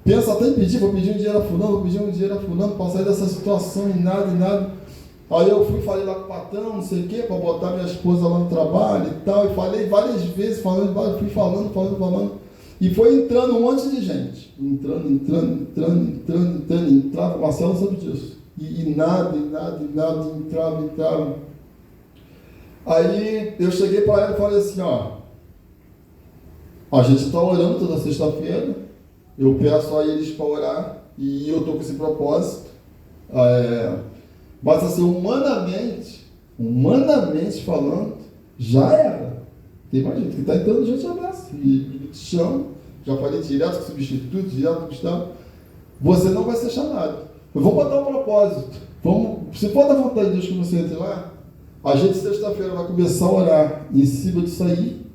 Pensa até em pedir, vou pedir um dinheiro a fulano, para sair dessa situação e nada. Aí eu falei lá com o patrão, não sei o quê, para botar minha esposa lá no trabalho e tal, e falei várias vezes, fui falando, e foi entrando um monte de gente, entrava, Marcelo sabe disso, e nada, entrava. Aí eu cheguei para ela e falei assim, a gente está orando toda sexta-feira, eu peço a eles para orar, e eu estou com esse propósito, mas assim, humanamente falando, já era. Tem mais gente que está entrando, gente abraça, e te chama, já falei direto com o substituto, direto com o Gustavo, você não vai ser chamado. Vamos botar um propósito, se for da vontade de Deus que você entre lá, a gente sexta-feira vai começar a orar em cima disso aí.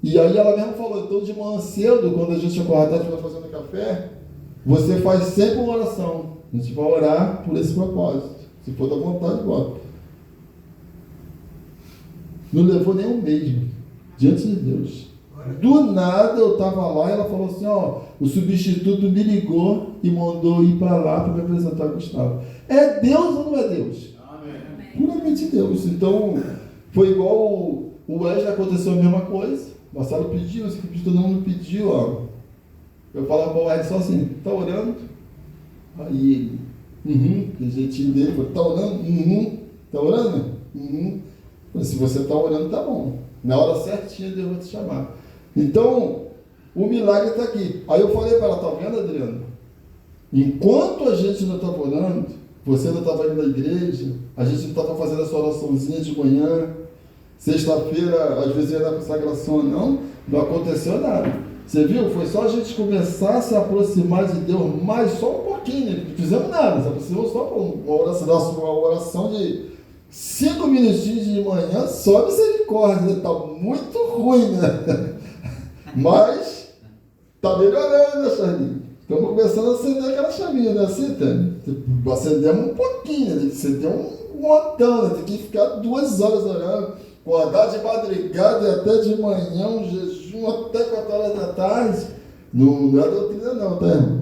E aí ela mesma falou, então de manhã cedo, quando a gente acordar, a gente vai fazendo café, você faz sempre uma oração. A gente vai orar por esse propósito. Se for da vontade, bota. Não levou nem um mês, diante de Deus. Do nada eu estava lá e ela falou assim, o substituto me ligou e mandou ir para lá para me apresentar com Gustavo. É Deus ou não é Deus? Amém. Puramente Deus. Então, foi igual o Wesley, aconteceu a mesma coisa. Marcelo pediu, esse que pediu, todo mundo pediu, Eu falava para o Wesley só assim, tá orando? Aí ele, que jeitinho dele, falou, tá orando? Tá orando? Falei, se você tá orando, tá bom. Na hora certinha Deus vai te chamar. Então, o milagre está aqui. Aí eu falei para ela, tá vendo, Adriano? Enquanto a gente não estava orando, você não estava indo na igreja, a gente não estava fazendo essa oraçãozinha de manhã, sexta-feira, às vezes ia na consagração, não aconteceu nada. Você viu? Foi só a gente começar a se aproximar de Deus mais só um pouquinho, não fizemos nada, se aproximamos só por uma oração de 5 minutinhos de manhã, só misericórdia, está muito ruim, né? Mas está melhorando, né, Charlinho? Estamos começando a acender aquela chaminha, né? Assim, Tânia? Acendemos um pouquinho, tem que acender um montão, né? Tem que ficar 2 horas orando, acordar de madrugada e até de manhã, um jejum até 4 horas da tarde. Não é doutrina não, tá, irmão?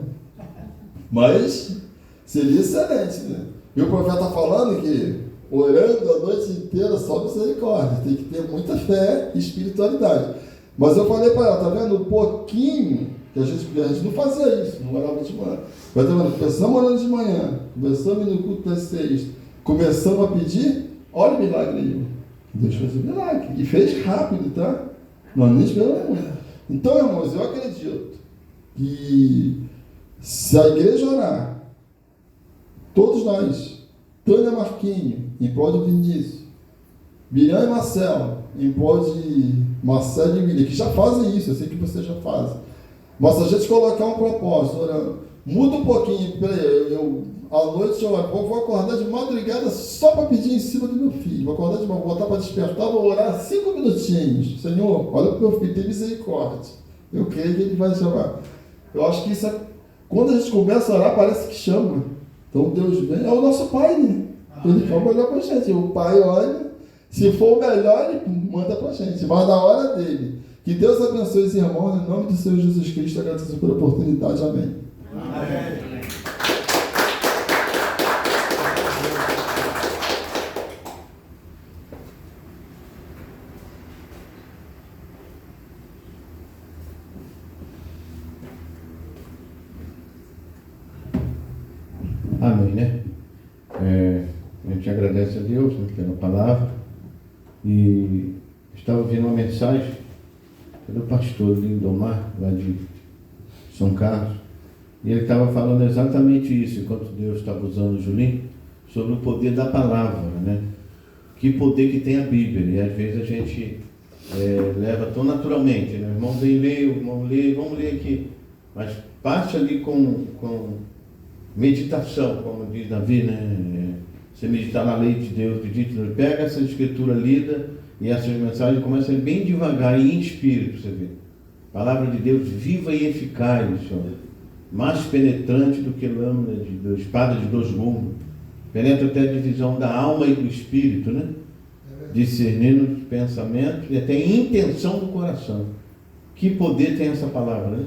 Mas seria excelente, né? E o profeta está falando que orando a noite inteira só misericórdia, tem que ter muita fé e espiritualidade. Mas eu falei para ela, tá vendo? Um pouquinho, que a gente não fazia isso, não orava de manhã. Mas tá vendo? Começamos orando de manhã, começamos no culto das 6, começamos a pedir, olha o milagre aí. Deus fez o milagre. E fez rápido, tá? Nós nem esperamos muito. Então, irmãos, eu acredito que se a igreja orar, todos nós, Tânia Marquinho, em prol de Vinícius, Miriam e Marcelo, em prol de Marcelo e William, que já fazem isso, eu sei que vocês já fazem. Mas se a gente colocar um propósito, orando, muda um pouquinho, peraí, à noite eu vou acordar de madrugada só para pedir em cima do meu filho, vou acordar de manhã, vou botar para despertar, vou orar 5 minutinhos. Senhor, olha para o meu filho, tem misericórdia. Eu creio que ele vai chamar. Eu acho que isso é, quando a gente começa a orar, parece que chama. Então Deus vem, é o nosso Pai, né? Ele fala melhor para a gente. O Pai olha, se for o melhor, ele manda para a gente, mas na hora dele. Que Deus abençoe esse irmão, em nome do Senhor Jesus Cristo, agradeço pela oportunidade. Amém. Amém. Amém, né? A gente agradece a Deus, né, pela palavra. E estava ouvindo uma mensagem pelo pastor Lindomar, lá de São Carlos, e ele estava falando exatamente isso, enquanto Deus estava usando o Julinho, sobre o poder da palavra, né? Que poder que tem a Bíblia, e às vezes a gente leva tão naturalmente, né? O irmão vem ler, o irmão lê, vamos ler aqui, mas parte ali com meditação, como diz Davi, né? Você meditar na lei de Deus, pega essa escritura lida e essas mensagens começam bem devagar e em espírito, você vê. Palavra de Deus viva e eficaz, mais penetrante do que lâmina de espada de 2 gumes, penetra até a divisão da alma e do espírito, né? Discernindo os pensamentos e até a intenção do coração. Que poder tem essa palavra, né?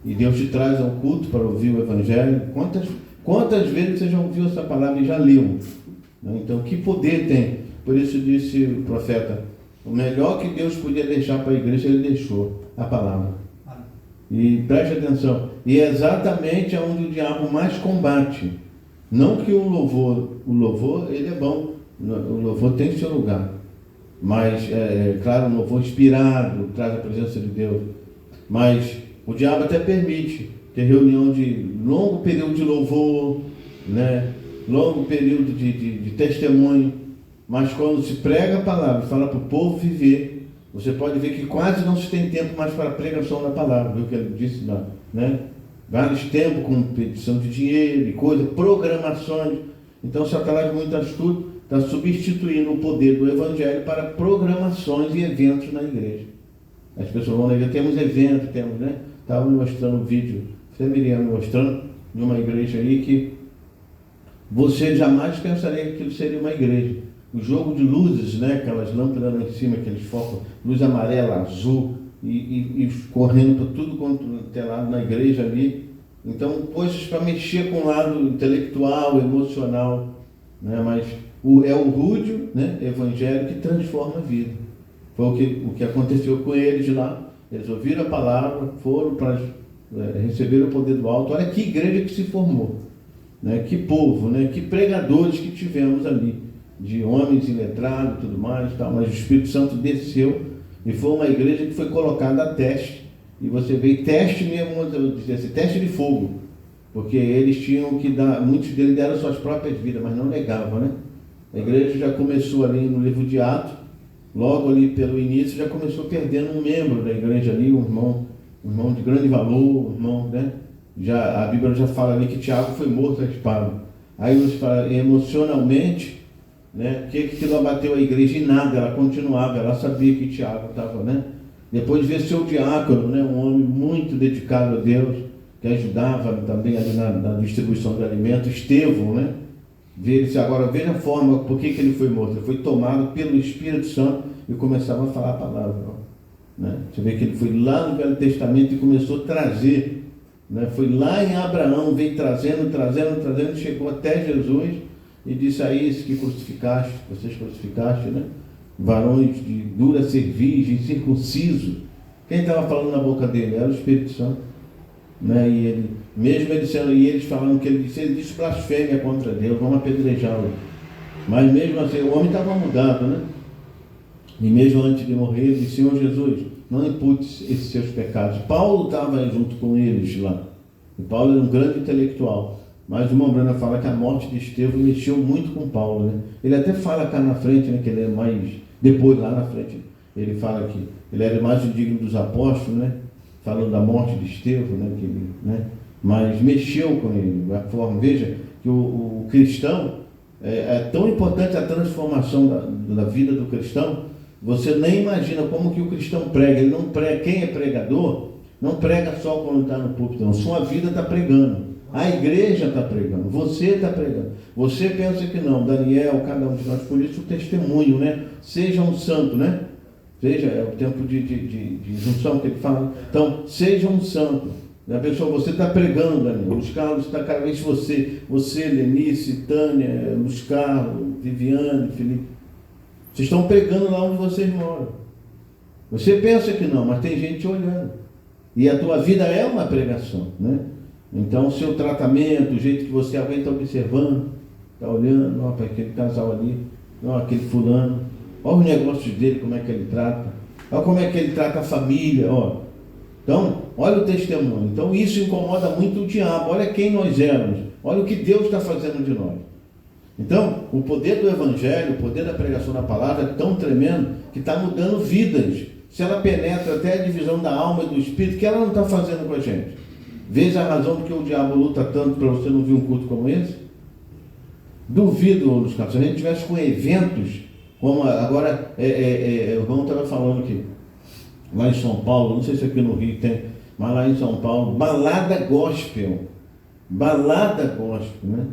E Deus te traz ao culto para ouvir o Evangelho. Quantas vezes você já ouviu essa palavra e já leu? Então, que poder tem? Por isso disse o profeta, o melhor que Deus podia deixar para a igreja, Ele deixou, a palavra. E preste atenção, e é exatamente onde o diabo mais combate. Não que o louvor ele é bom, o louvor tem seu lugar. Mas, claro, um louvor inspirado, traz a presença de Deus. Mas o diabo até permite ter reunião de longo período de louvor, né? Longo período de testemunho. Mas quando se prega a palavra e fala para o povo viver, você pode ver que quase não se tem tempo mais para a pregação da palavra, viu que ele disse lá, né? Vários tempos com petição de dinheiro e coisa, programações. Então Satanás muito astuto está substituindo o poder do Evangelho para programações e eventos na igreja. As pessoas vão dizer, temos eventos, temos, né? Estava me mostrando um vídeo, você me mostrando de uma igreja aí que você jamais pensaria que aquilo seria uma igreja. O jogo de luzes, né? Aquelas lâmpadas lá em cima, aqueles focos, luz amarela, azul, e correndo para tudo quanto tem lado na igreja ali. Então, coisas para mexer com o lado intelectual, emocional, né? Mas é o rúdio, né? Evangelho que transforma a vida. Foi o que aconteceu com eles lá. Eles ouviram a palavra, foram para receber o poder do alto. Olha que igreja que se formou, né? Que povo, né? Que pregadores que tivemos ali, de homens iletrados e tudo mais, tal. Mas o Espírito Santo desceu e foi uma igreja que foi colocada a teste. E você vê teste mesmo, esse teste de fogo, porque eles tinham que dar, muitos deles deram suas próprias vidas, mas não negavam, né? A igreja já começou ali no livro de Atos, logo ali pelo início já começou perdendo um membro da igreja ali, um irmão de grande valor, um irmão, né? A Bíblia já fala ali que Tiago foi morto à espada. Aí nos fala emocionalmente, né? Que não abateu a igreja em nada, ela continuava, ela sabia que Tiago estava, né? Depois veio seu diácono, né? Um homem muito dedicado a Deus, que ajudava também ali na distribuição de alimentos, Estevão, né? Agora veja a forma, por que ele foi morto. Ele foi tomado pelo Espírito Santo e começava a falar a palavra, né? Você vê que ele foi lá no Velho Testamento e começou a trazer, né? Foi lá em Abraão, veio trazendo, chegou até Jesus e disse a isso que crucificaste, vocês crucificaste, né? Varões de dura cerviz, incircunciso. Quem estava falando na boca dele? Era o Espírito Santo, né? E ele, mesmo ele sendo, e eles falando que ele disse blasfêmia contra Deus, vamos apedrejá-lo. Mas mesmo assim, o homem estava mudado, né? E mesmo antes de morrer, ele disse: Senhor Jesus, não imputes esses seus pecados. Paulo estava junto com eles lá. E Paulo era um grande intelectual. Mas o irmão Brana fala que a morte de Estevão mexeu muito com Paulo, né? Ele até fala cá na frente, né, que ele é mais... Depois, lá na frente, ele fala que ele era mais indigno dos apóstolos, né? Falando da morte de Estevão, né? Que ele, né? Mas mexeu com ele, a forma. Veja que o cristão, é tão importante a transformação da vida do cristão, você nem imagina como que o cristão prega. Ele não prega, quem é pregador, não prega só quando está no púlpito, não. Sua vida está pregando. A igreja está pregando, você está pregando. Você pensa que não, Daniel, cada um de nós, por isso o testemunho, né? Seja um santo, né? Seja, é o tempo de junção que ele fala. Então, seja um santo. A pessoa, você está pregando, Daniel. Luiz Carlos está cada vez você, Lenice, Tânia, Luiz Carlos, Viviane, Felipe. Vocês estão pregando lá onde vocês moram. Você pensa que não, mas tem gente olhando. E a tua vida é uma pregação, né? Então, o seu tratamento, o jeito que você, alguém está observando, está olhando, ó, para aquele casal ali, ó, aquele fulano, olha os negócios dele, como é que ele trata, olha como é que ele trata a família, ó. Então, olha o testemunho. Então, isso incomoda muito o diabo. Olha quem nós éramos, olha o que Deus está fazendo de nós. Então, o poder do Evangelho, o poder da pregação da palavra é tão tremendo que está mudando vidas. Se ela penetra até a divisão da alma e do espírito, o que ela não está fazendo com a gente? Veja a razão porque o diabo luta tanto para você não vir um culto como esse. Duvido, Luiz Carlos, se a gente tivesse com eventos, como agora, o irmão estava falando que lá em São Paulo, não sei se aqui no Rio tem, mas lá em São Paulo, balada gospel, né?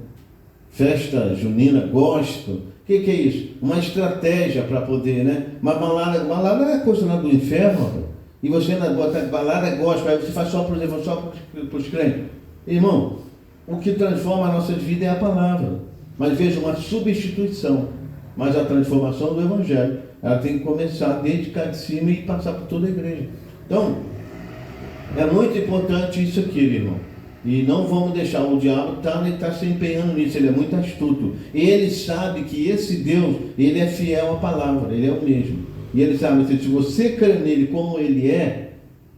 Festa junina gospel. O que é isso? Uma estratégia para poder, né? Mas balada é coisa lá do inferno, rapaz. E você ainda bota balada gospel, aí você faz só para os crentes. Irmão, o que transforma a nossa vida é a palavra. Mas veja, uma substituição. Mas a transformação do Evangelho, ela tem que começar desde cá de cima e passar por toda a igreja. Então, é muito importante isso aqui, irmão. E não vamos deixar o diabo estar se empenhando nisso, ele é muito astuto. Ele sabe que esse Deus, ele é fiel à palavra, ele é o mesmo. E ele sabe que se você crê nele como ele é,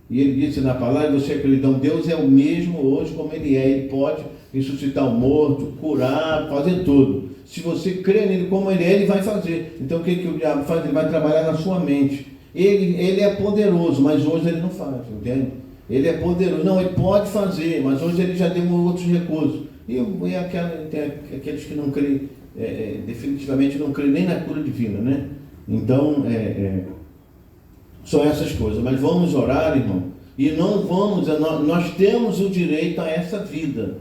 e ele disse na palavra, você acredita, então Deus é o mesmo hoje como ele é, ele pode ressuscitar o morto, curar, fazer tudo. Se você crê nele como ele é, ele vai fazer. Então o que o diabo faz? Ele vai trabalhar na sua mente. Ele é poderoso, mas hoje ele não faz, entende? Ele é poderoso, não, ele pode fazer, mas hoje ele já deu outros recursos. E tem aqueles que não creem, definitivamente não creem nem na cura divina, né? Então, são essas coisas. Mas vamos orar, irmão, e não vamos, nós temos o direito a essa vida.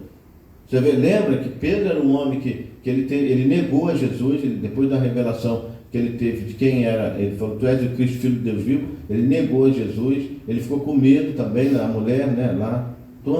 Você lembra que Pedro era um homem que ele negou a Jesus, depois da revelação que ele teve de quem era, ele falou, tu és o Cristo, Filho de Deus vivo, ele negou a Jesus, ele ficou com medo também, a mulher, né, lá, tu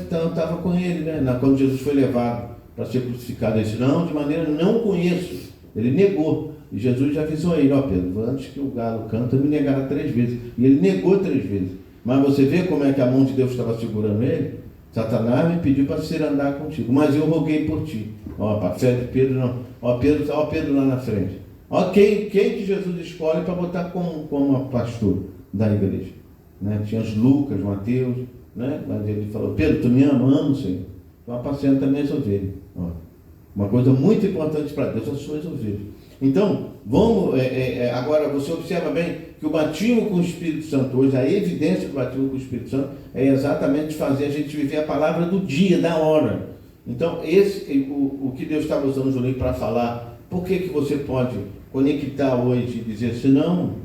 estava com ele, né, quando Jesus foi levado para ser crucificado, ele disse, não, de maneira, não conheço, ele negou, e Jesus já avisou ele, ó Pedro, antes que o galo canta, me negará 3 vezes, e ele negou 3 vezes, mas você vê como é que a mão de Deus estava segurando ele? Satanás me pediu para ser andar contigo, mas eu roguei por ti, ó, para a fé de Pedro não, ó Pedro lá na frente. Quem que Jesus escolhe para botar como pastor da igreja? Né? Tinha os Lucas, Mateus, né? Mas ele falou, Pedro, tu me ama? Amo, Senhor. Então apacenta minhas ovelhas. Uma coisa muito importante para Deus, as suas ovelhas. Então, vamos, agora você observa bem que o batismo com o Espírito Santo, hoje a evidência do batismo com o Espírito Santo é exatamente fazer a gente viver a palavra do dia, da hora. Então, o que Deus estava usando o Julinho para falar, por que você pode conectar hoje e dizer assim, não,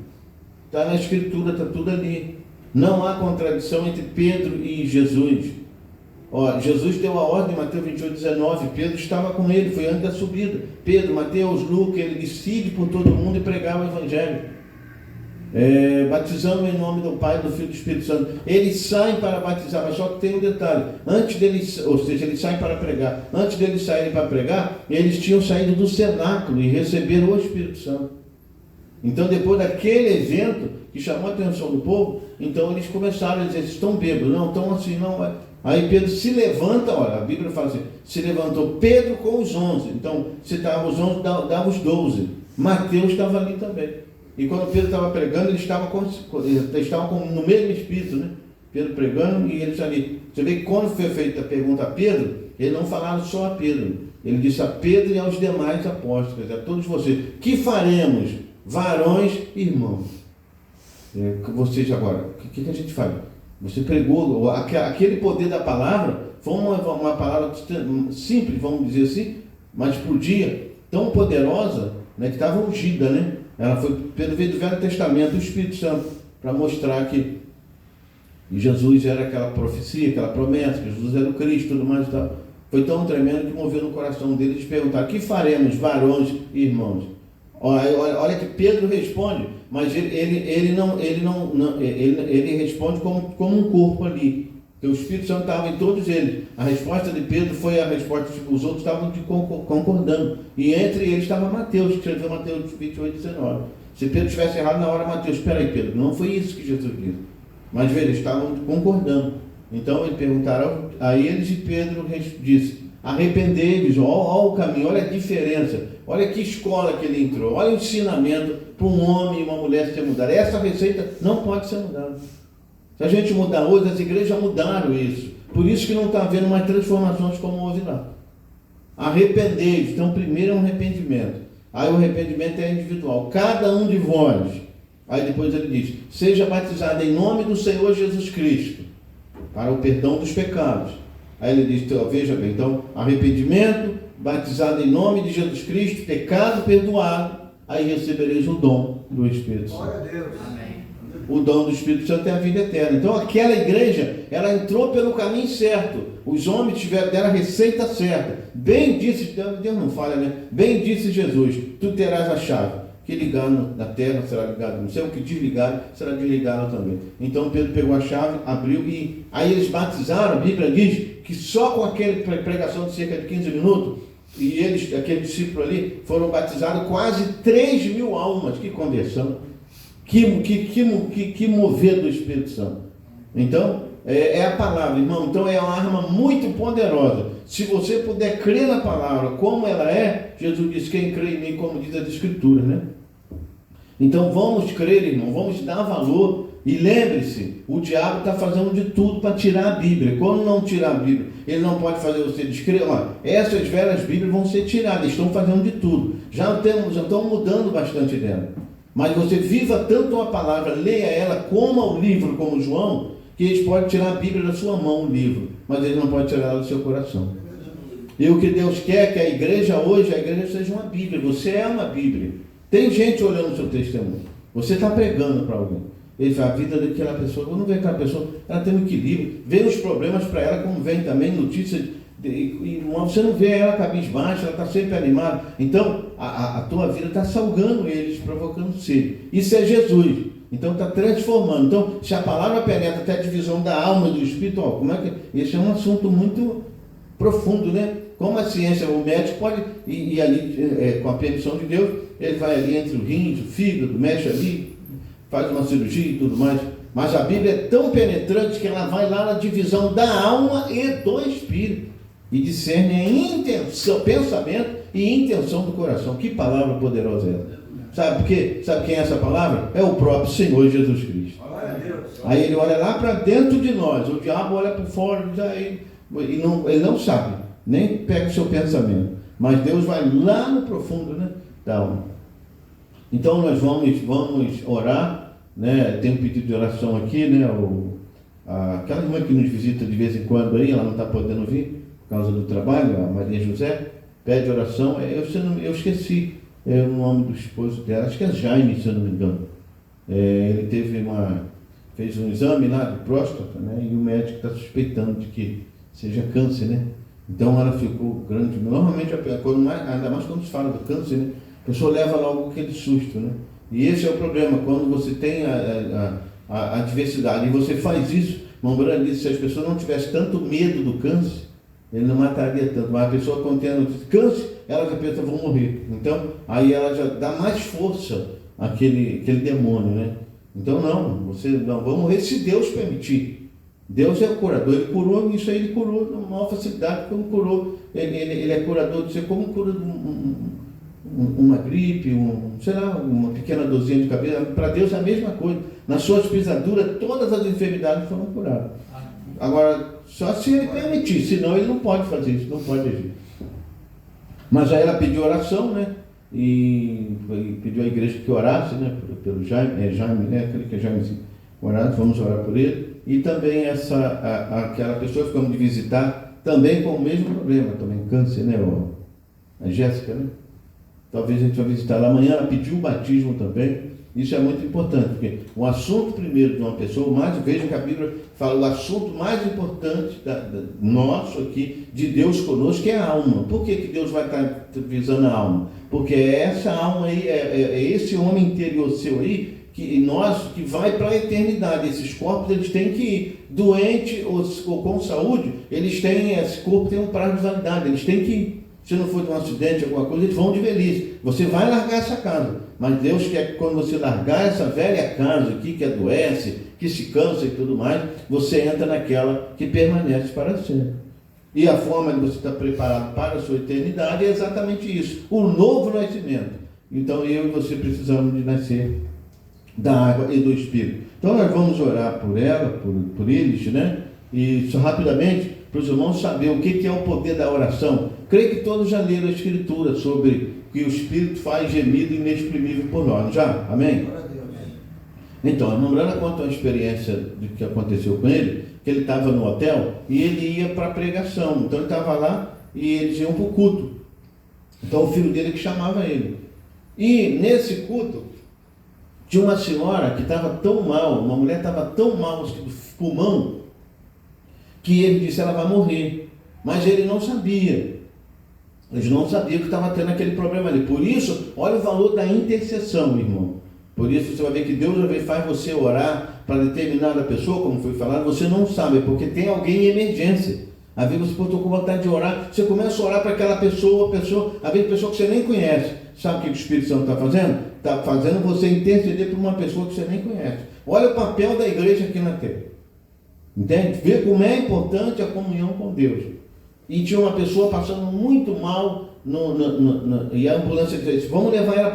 está na Escritura, está tudo ali. Não há contradição entre Pedro e Jesus. Jesus deu a ordem em Mateus 28:19, Pedro estava com ele, foi antes da subida. Pedro, Mateus, Lucas, ele decide por todo mundo e pregar o Evangelho. Batizando em nome do Pai, do Filho e do Espírito Santo. Eles saem para batizar, mas só que tem um detalhe. Antes deles, ou seja, eles saem para pregar. Antes deles saírem para pregar, eles tinham saído do cenáculo e receberam o Espírito Santo. Então, depois daquele evento que chamou a atenção do povo, então eles começaram a dizer, estão bêbados, não, estão assim, não. Aí Pedro se levanta, olha, a Bíblia fala assim, se levantou Pedro com os 11. Então, se estava os 11, dava os 12. Mateus estava ali também. E quando Pedro estava pregando, eles estavam no mesmo espírito, né? Pedro pregando e eles ali. Você vê que quando foi feita a pergunta a Pedro, eles não falaram só a Pedro. Ele disse a Pedro e aos demais apóstolos, a todos vocês, que faremos, varões e irmãos? Vocês agora, o que a gente faz? Você pregou, aquele poder da palavra, foi uma palavra simples, vamos dizer assim, mas por dia, tão poderosa, né, que estava ungida, né? Pedro veio do Velho Testamento, o Espírito Santo, para mostrar que Jesus era aquela profecia, aquela promessa, que Jesus era o Cristo, tudo mais e tal. Foi tão tremendo que moveu no coração deles e perguntaram, que faremos, varões e irmãos? Olha que Pedro responde, mas ele responde como um corpo ali. Porque o Espírito Santo estava em todos eles. A resposta de Pedro foi a resposta que os outros estavam concordando. E entre eles estava Mateus, que escreveu Mateus 28:19. Se Pedro tivesse errado na hora, Mateus, espera aí, Pedro, não foi isso que Jesus disse. Mas veja, eles estavam concordando. Então eles perguntaram a eles e Pedro disse, arrependei-vos, olha o caminho, olha a diferença, olha que escola que ele entrou, olha o ensinamento para um homem e uma mulher ser mudar. Essa receita não pode ser mudada. Se a gente mudar hoje, as igrejas mudaram isso. Por isso que não está havendo mais transformações como houve lá. Arrependei-vos. Então, primeiro é um arrependimento. Aí o arrependimento é individual. Cada um de vós. Aí depois ele diz, seja batizado em nome do Senhor Jesus Cristo, para o perdão dos pecados. Aí ele diz, então, veja bem, então, arrependimento, batizado em nome de Jesus Cristo, pecado perdoado, aí recebereis o dom do Espírito Santo. Glória a Deus. Amém. O dom do Espírito Santo é a vida eterna. Então aquela igreja, ela entrou pelo caminho certo. Os homens deram a receita certa. Bem disse, Deus não falha, né? Bem disse Jesus, tu terás a chave. que ligar na terra será ligado no céu, o que desligar será desligado também. Então Pedro pegou a chave, abriu e aí eles batizaram. A Bíblia diz que só com aquela pregação de cerca de 15 minutos, e eles, aquele discípulo ali, foram batizados quase 3.000 almas. Que conversão, que mover do Espírito Santo. Então, é a palavra, irmão. Então é uma arma muito poderosa. Se você puder crer na palavra como ela é, Jesus disse: quem crê em mim, como diz as Escrituras, né? Então vamos crer, irmão, vamos dar valor. E lembre-se, o diabo está fazendo de tudo para tirar a Bíblia. Quando não tirar a Bíblia, ele não pode fazer você descrever. Olha, essas velhas Bíblias vão ser tiradas, estão fazendo de tudo. Já estão mudando bastante dela. Mas você viva tanto a palavra, leia ela como o livro, como João, que eles podem tirar a Bíblia da sua mão, o livro, mas eles não podem tirar ela do seu coração. E o que Deus quer é que a igreja hoje, a igreja seja uma Bíblia. Você é uma Bíblia. Tem gente olhando o seu testemunho. Você está pregando para alguém. Ele fala: a vida daquela pessoa, quando vê aquela pessoa, ela tem um equilíbrio, vem os problemas para ela, como vem também notícias, e você não vê ela cabisbaixa, ela está sempre animada. Então, a tua vida está salgando eles, provocando sede. Isso é Jesus. Então está transformando. Então, se a palavra penetra até a divisão da alma e do espírito, ó, como é que... Esse é um assunto muito profundo, né? Como a ciência, o médico pode ir ali, com a permissão de Deus, ele vai ali entre o rins, o fígado, mexe ali, faz uma cirurgia e tudo mais. Mas a Bíblia é tão penetrante que ela vai lá na divisão da alma e do espírito e discerne a intenção, pensamento e intenção do coração. Que palavra poderosa é essa? Sabe quem é essa palavra? É o próprio Senhor Jesus Cristo. Aí ele olha lá para dentro de nós. O diabo olha por fora ele não sabe, nem pega o seu pensamento. Mas Deus vai lá no profundo, né, da alma. Então nós vamos orar, né? Tem um pedido de oração aqui, né? Aquela irmã que nos visita de vez em quando aí, ela não está podendo vir por causa do trabalho, a Maria José, pede oração. Eu esqueci o nome do esposo dela, acho que é Jaime, se eu não me engano. Ele fez um exame lá de próstata, né? E o médico está suspeitando de que seja câncer, né? Então ela ficou grande. Normalmente, ainda mais quando se fala do câncer, né? A pessoa leva logo aquele susto, né? E esse é o problema, quando você tem a diversidade, e você faz isso. Lembrando disso, se as pessoas não tivessem tanto medo do câncer, ele não mataria tanto. Mas a pessoa, quando tem câncer, ela já pensa: vou morrer. Então, aí ela já dá mais força àquele demônio, né? Então, você não vai morrer se Deus permitir. Deus é o curador. Ele curou isso aí, ele curou com maior facilidade, como curou. Ele é curador de você, como cura uma gripe, uma pequena dorzinha de cabeça. Para Deus é a mesma coisa. Nas suas pisaduras, todas as enfermidades foram curadas. Agora, só se ele permitir, senão ele não pode fazer isso, não pode agir. Mas aí ela pediu oração, né? E pediu à igreja que orasse, né? Pelo Jaime, né? Aquele que é Jaime, orasse, vamos orar por ele. E também aquela pessoa que ficamos de visitar, também com o mesmo problema, também câncer, né? A Jéssica, né? Talvez a gente vai visitar lá amanhã. Ela pediu o batismo também. Isso é muito importante, porque o assunto primeiro de uma pessoa, veja que a Bíblia fala, o assunto mais importante nosso aqui, de Deus conosco, que é a alma. Por que Deus vai estar visando a alma? Porque essa alma aí, é esse homem interior seu aí, que vai para a eternidade. Esses corpos, eles têm que ir, doente ou com saúde, esse corpo tem um prazo de validade, eles têm que ir. Se não for de um acidente, alguma coisa, eles vão de velhice. Você vai largar essa casa. Mas Deus quer que quando você largar essa velha casa aqui, que adoece, que se cansa e tudo mais, você entra naquela que permanece para sempre. E a forma de você estar preparado para a sua eternidade é exatamente isso. O novo nascimento. Então eu e você precisamos de nascer da água e do Espírito. Então nós vamos orar por ela, por eles, né? E só rapidamente, para os irmãos saber o que é o poder da oração. Creio que todos já leram a Escritura sobre que o Espírito faz gemido inexprimível por nós. Já? Amém? Então, a Mambrana conta uma experiência do que aconteceu com ele, que ele estava no hotel e ele ia para a pregação. Então ele estava lá e eles iam para o culto. Então o filho dele que chamava ele. E nesse culto, tinha uma senhora que estava tão mal, uma mulher estava tão mal do pulmão, que ele disse: ela vai morrer. Mas ele não sabia. Eles não sabiam que estava tendo aquele problema ali. Por isso, olha o valor da intercessão, irmão. Por isso você vai ver que Deus às vezes faz você orar para determinada pessoa, como foi falado, você não sabe, porque tem alguém em emergência. Às vezes você estou com vontade de orar, você começa a orar para aquela pessoa, às vezes pessoa que você nem conhece. Sabe o que o Espírito Santo está fazendo? Está fazendo você interceder por uma pessoa que você nem conhece. Olha o papel da igreja aqui na terra. Entende? Vê como é importante a comunhão com Deus. E tinha uma pessoa passando muito mal, e a ambulância disse, vamos levar ela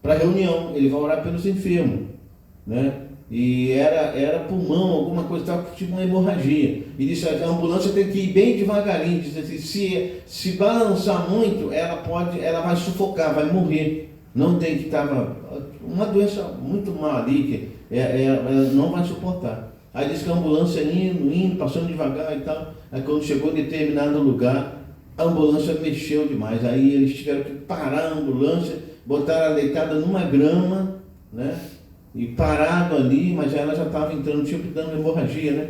para a reunião, ele vai orar pelos enfermos, né? E era pulmão, alguma coisa, estava tipo uma hemorragia. E disse, a ambulância tem que ir bem devagarinho, disse assim, se balançar muito, ela vai sufocar, vai morrer. Não tem que estar uma doença muito mal ali, que ela não vai suportar. Aí disse que a ambulância indo, passando devagar e tal. Aí quando chegou em determinado lugar, a ambulância mexeu demais. Aí eles tiveram que parar a ambulância, botaram ela deitada numa grama, né? E parado ali, mas ela já estava entrando, tipo dando hemorragia, né?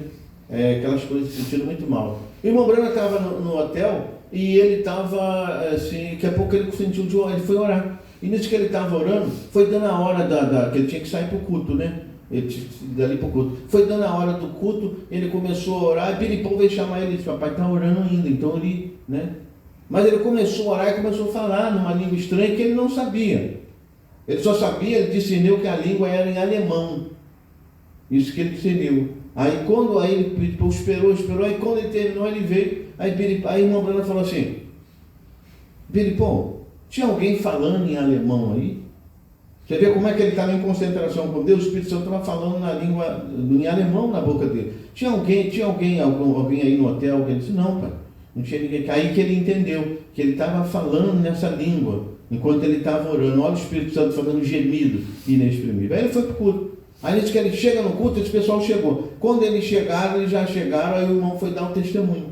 Aquelas coisas se sentindo muito mal. E o irmão Brana estava no hotel e ele estava assim, daqui a pouco ele sentiu de orar, ele foi orar. E nisso que ele estava orando, foi dando a hora que ele tinha que sair para o culto, né? Dali para o culto. Foi dando a hora do culto, ele começou a orar, e Piripão veio chamar ele e disse, papai está orando ainda, então ele, né? Mas ele começou a orar e começou a falar numa língua estranha que ele não sabia. Ele só sabia, ele discerniu que a língua era em alemão. Isso que ele discerniu. Aí ele esperou, aí quando ele terminou, ele veio, aí o irmão Brana falou assim, Piripão, tinha alguém falando em alemão aí? Você vê como é que ele estava em concentração com Deus, o Espírito Santo estava falando na língua, em alemão na boca dele. Tinha alguém aí no hotel? Ele disse, não, pai, não tinha ninguém. Aí que ele entendeu, que ele estava falando nessa língua, enquanto ele estava orando. Olha o Espírito Santo fazendo um gemido inexprimível. Aí ele foi para o culto. Aí disse que ele chega no culto, esse pessoal chegou. Quando eles já chegaram, aí o irmão foi dar um testemunho.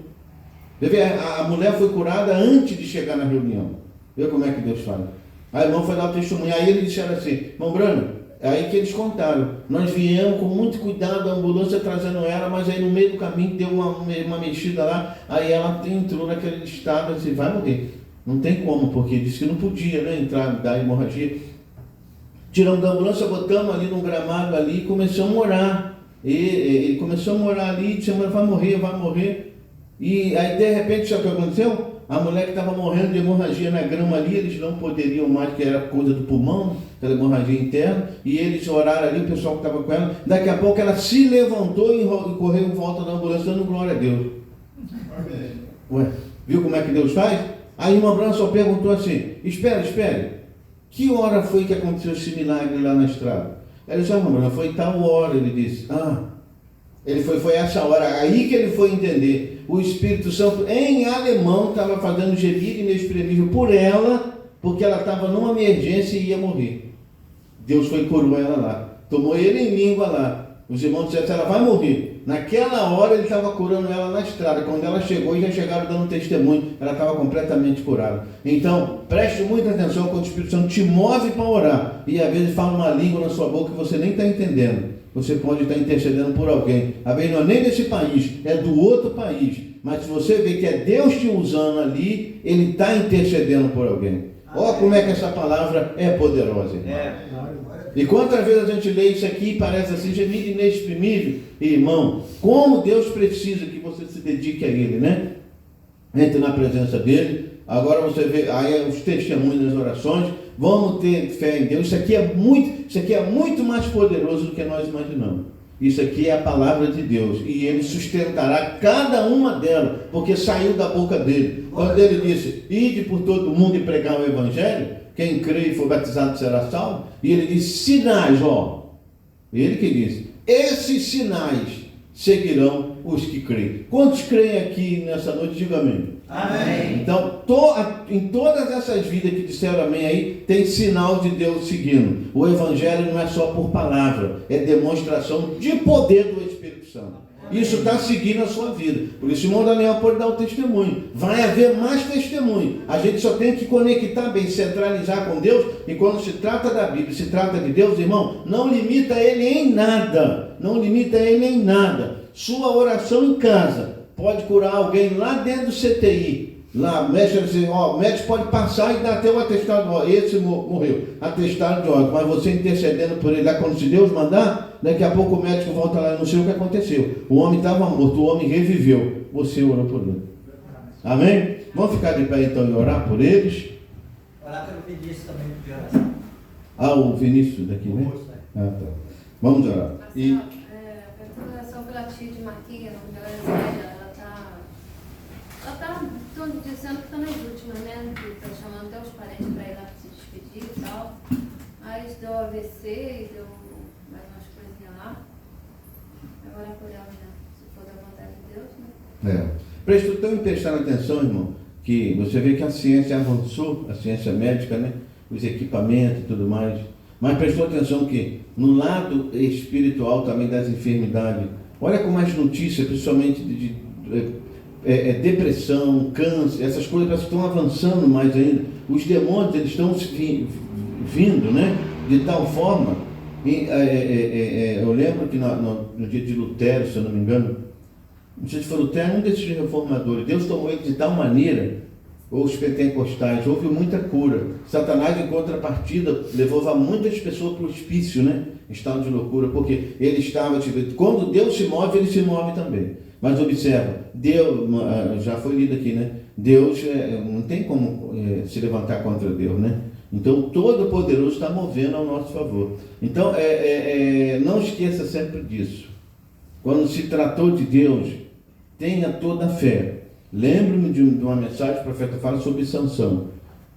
A mulher foi curada antes de chegar na reunião. Vê como é que Deus fala. Aí o irmão foi dar o testemunho. Aí eles disseram assim, irmão Brano, aí que eles contaram. Nós viemos com muito cuidado, a ambulância trazendo ela, mas aí no meio do caminho deu uma mexida lá. Aí ela entrou naquele estado assim, vai morrer. Não tem como, porque disse que não podia, né, entrar, dar hemorragia. Tiramos da ambulância, botamos ali num gramado ali e começamos a orar. E ele começou a orar ali e disse, vai morrer. E aí de repente, sabe o que aconteceu? A mulher que estava morrendo de hemorragia na grama ali, eles não poderiam mais, que era coisa do pulmão, aquela hemorragia interna, e eles oraram ali, o pessoal que estava com ela, daqui a pouco ela se levantou e correu em volta da ambulância, dando glória a Deus. Amém. Ué, viu como é que Deus faz? Aí a irmã Brana só perguntou assim, espere, que hora foi que aconteceu esse milagre lá na estrada? Ela disse, irmã Brana, foi tal hora, ele disse, foi essa hora, aí que ele foi entender. O Espírito Santo, em alemão, estava fazendo gemido inexprimível por ela, porque ela estava numa emergência e ia morrer. Deus foi e curou ela lá. Tomou ele em língua lá. Os irmãos disseram, ela vai morrer. Naquela hora ele estava curando ela na estrada. Quando ela chegou, e já chegaram dando testemunho, ela estava completamente curada. Então, preste muita atenção quando o Espírito Santo te move para orar. E às vezes fala uma língua na sua boca que você nem está entendendo. Você pode estar intercedendo por alguém. Às vezes não é nem desse país, é do outro país. Mas se você vê que é Deus te usando ali, Ele está intercedendo por alguém. Olha como é que essa palavra é poderosa, irmão. E quantas vezes a gente lê isso aqui e parece assim, gemido inexprimível. Irmão, como Deus precisa que você se dedique a Ele, né? Entre na presença dEle. Agora você vê aí os testemunhos das orações. Vamos ter fé em Deus. Isso aqui é muito mais poderoso do que nós imaginamos. Isso aqui é a palavra de Deus. E Ele sustentará cada uma delas, porque saiu da boca dele. Quando Ele disse, ide por todo mundo e pregar o Evangelho, quem crê e for batizado será salvo. E Ele disse, sinais, Ele que disse, esses sinais seguirão os que creem. Quantos creem aqui nessa noite? Diga amém. Amém. Então, em todas essas vidas que disseram amém aí, tem sinal de Deus seguindo. O Evangelho não é só por palavra, é demonstração de poder do Espírito Santo. Isso está seguindo a sua vida. Por isso o irmão Daniel pode dar o testemunho. Vai haver mais testemunho. A gente só tem que conectar bem, centralizar com Deus. E quando se trata da Bíblia, se trata de Deus, irmão, não limita Ele em nada. Não limita Ele em nada. Sua oração em casa pode curar alguém lá dentro do CTI. Lá, o médico disse, ó, o médico pode passar e dar até o atestado, ó, esse morreu, atestado de óbito, mas você intercedendo por ele lá, quando se Deus mandar, daqui a pouco o médico volta lá, eu não sei o que aconteceu. O homem estava morto, o homem reviveu, você orou por ele. Amém? Vamos ficar de pé então e orar por eles. Orar pelo Vinícius também, de oração. Ah, o Vinícius daqui, né? Ah, tá. Vamos orar. E... peço oração pela tia de Marquinhos, o nome dela é Zélia, ela está dizendo que está nas últimas, né? Está chamando até os parentes para ir lá para se despedir e tal. Mas deu AVC e deu mais umas coisinhas lá. Agora por ela, né? Se for da vontade de Deus, né? Preste tão prestando atenção, irmão, que você vê que a ciência avançou, a ciência médica, né? Os equipamentos e tudo mais. Mas prestou atenção que no lado espiritual também das enfermidades, olha com mais notícias, principalmente de depressão, câncer, essas coisas estão avançando mais ainda. Os demônios, eles estão vindo, né? De tal forma, eu lembro que no dia de Lutero, se eu não me engano, não sei se foi Lutero, um desses reformadores, Deus tomou ele de tal maneira, ou os pentecostais, houve muita cura. Satanás, em contrapartida, levava muitas pessoas para o hospício, né? Estado de loucura, porque ele estava, quando Deus se move, ele se move também. Mas observa, Deus, já foi lido aqui, né? Deus não tem como se levantar contra Deus, né? Então, Todo-Poderoso está movendo ao nosso favor. Então, não esqueça sempre disso. Quando se tratou de Deus, tenha toda a fé. Lembro-me de uma mensagem que o profeta fala sobre Sansão.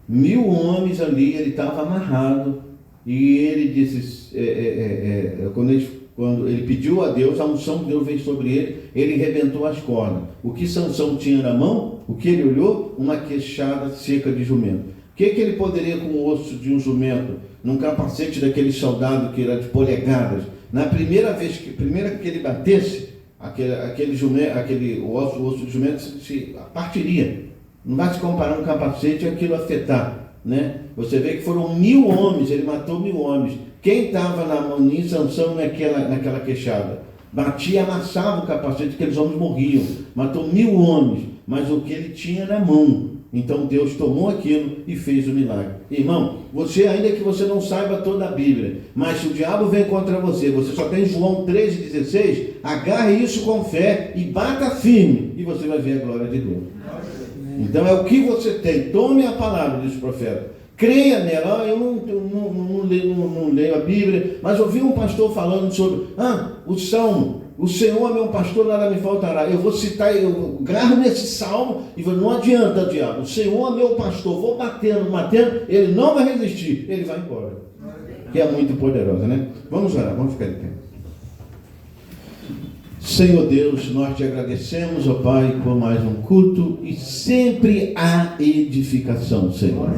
1000 homens ali, ele estava amarrado, e ele disse, quando ele pediu a Deus, a unção de Deus veio sobre ele, ele rebentou as cordas. O que Sansão tinha na mão, o que ele olhou? Uma queixada seca de jumento. O que ele poderia com o osso de um jumento, num capacete daquele soldado que era de polegadas? Na primeira vez que ele batesse, o osso de jumento se partiria. Não vai se comparar um capacete e aquilo afetar, né? Você vê que foram 1000 homens, ele matou 1000 homens. Quem estava na mão de Sansão naquela queixada? Batia, amassava o capacete, aqueles homens morriam. Matou 1000 homens, mas o que ele tinha na mão. Então Deus tomou aquilo e fez o milagre. Irmão, você, ainda que você não saiba toda a Bíblia, mas se o diabo vem contra você, você só tem João 13,16, agarre isso com fé e bata firme, e você vai ver a glória de Deus. Então é o que você tem. Tome a palavra, diz o profeta. Creia nela. Eu não leio a Bíblia, mas ouvi um pastor falando sobre o Salmo. O Senhor é meu pastor, nada me faltará. Eu vou citar, eu gravo nesse salmo e vou, não adianta, diabo. O Senhor é meu pastor, vou batendo, ele não vai resistir, ele vai embora. Que é muito poderosa, né? Vamos orar, vamos ficar de pé. Senhor Deus, nós te agradecemos, ó Pai, por mais um culto e sempre há edificação, Senhor.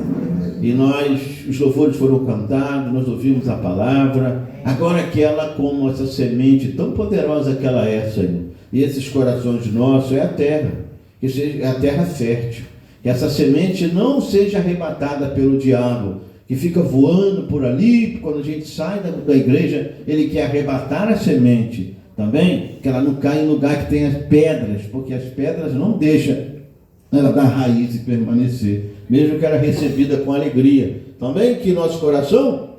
E os louvores foram cantados, nós ouvimos a palavra. Agora que ela, como essa semente tão poderosa que ela é, Senhor, e esses corações nossos, é a terra, que seja a terra fértil. Que essa semente não seja arrebatada pelo diabo, que fica voando por ali, quando a gente sai da igreja, ele quer arrebatar a semente. Também, que ela não caia em lugar que tem as pedras, porque as pedras não deixam ela dar raiz e permanecer, mesmo que ela recebida com alegria. Também que nosso coração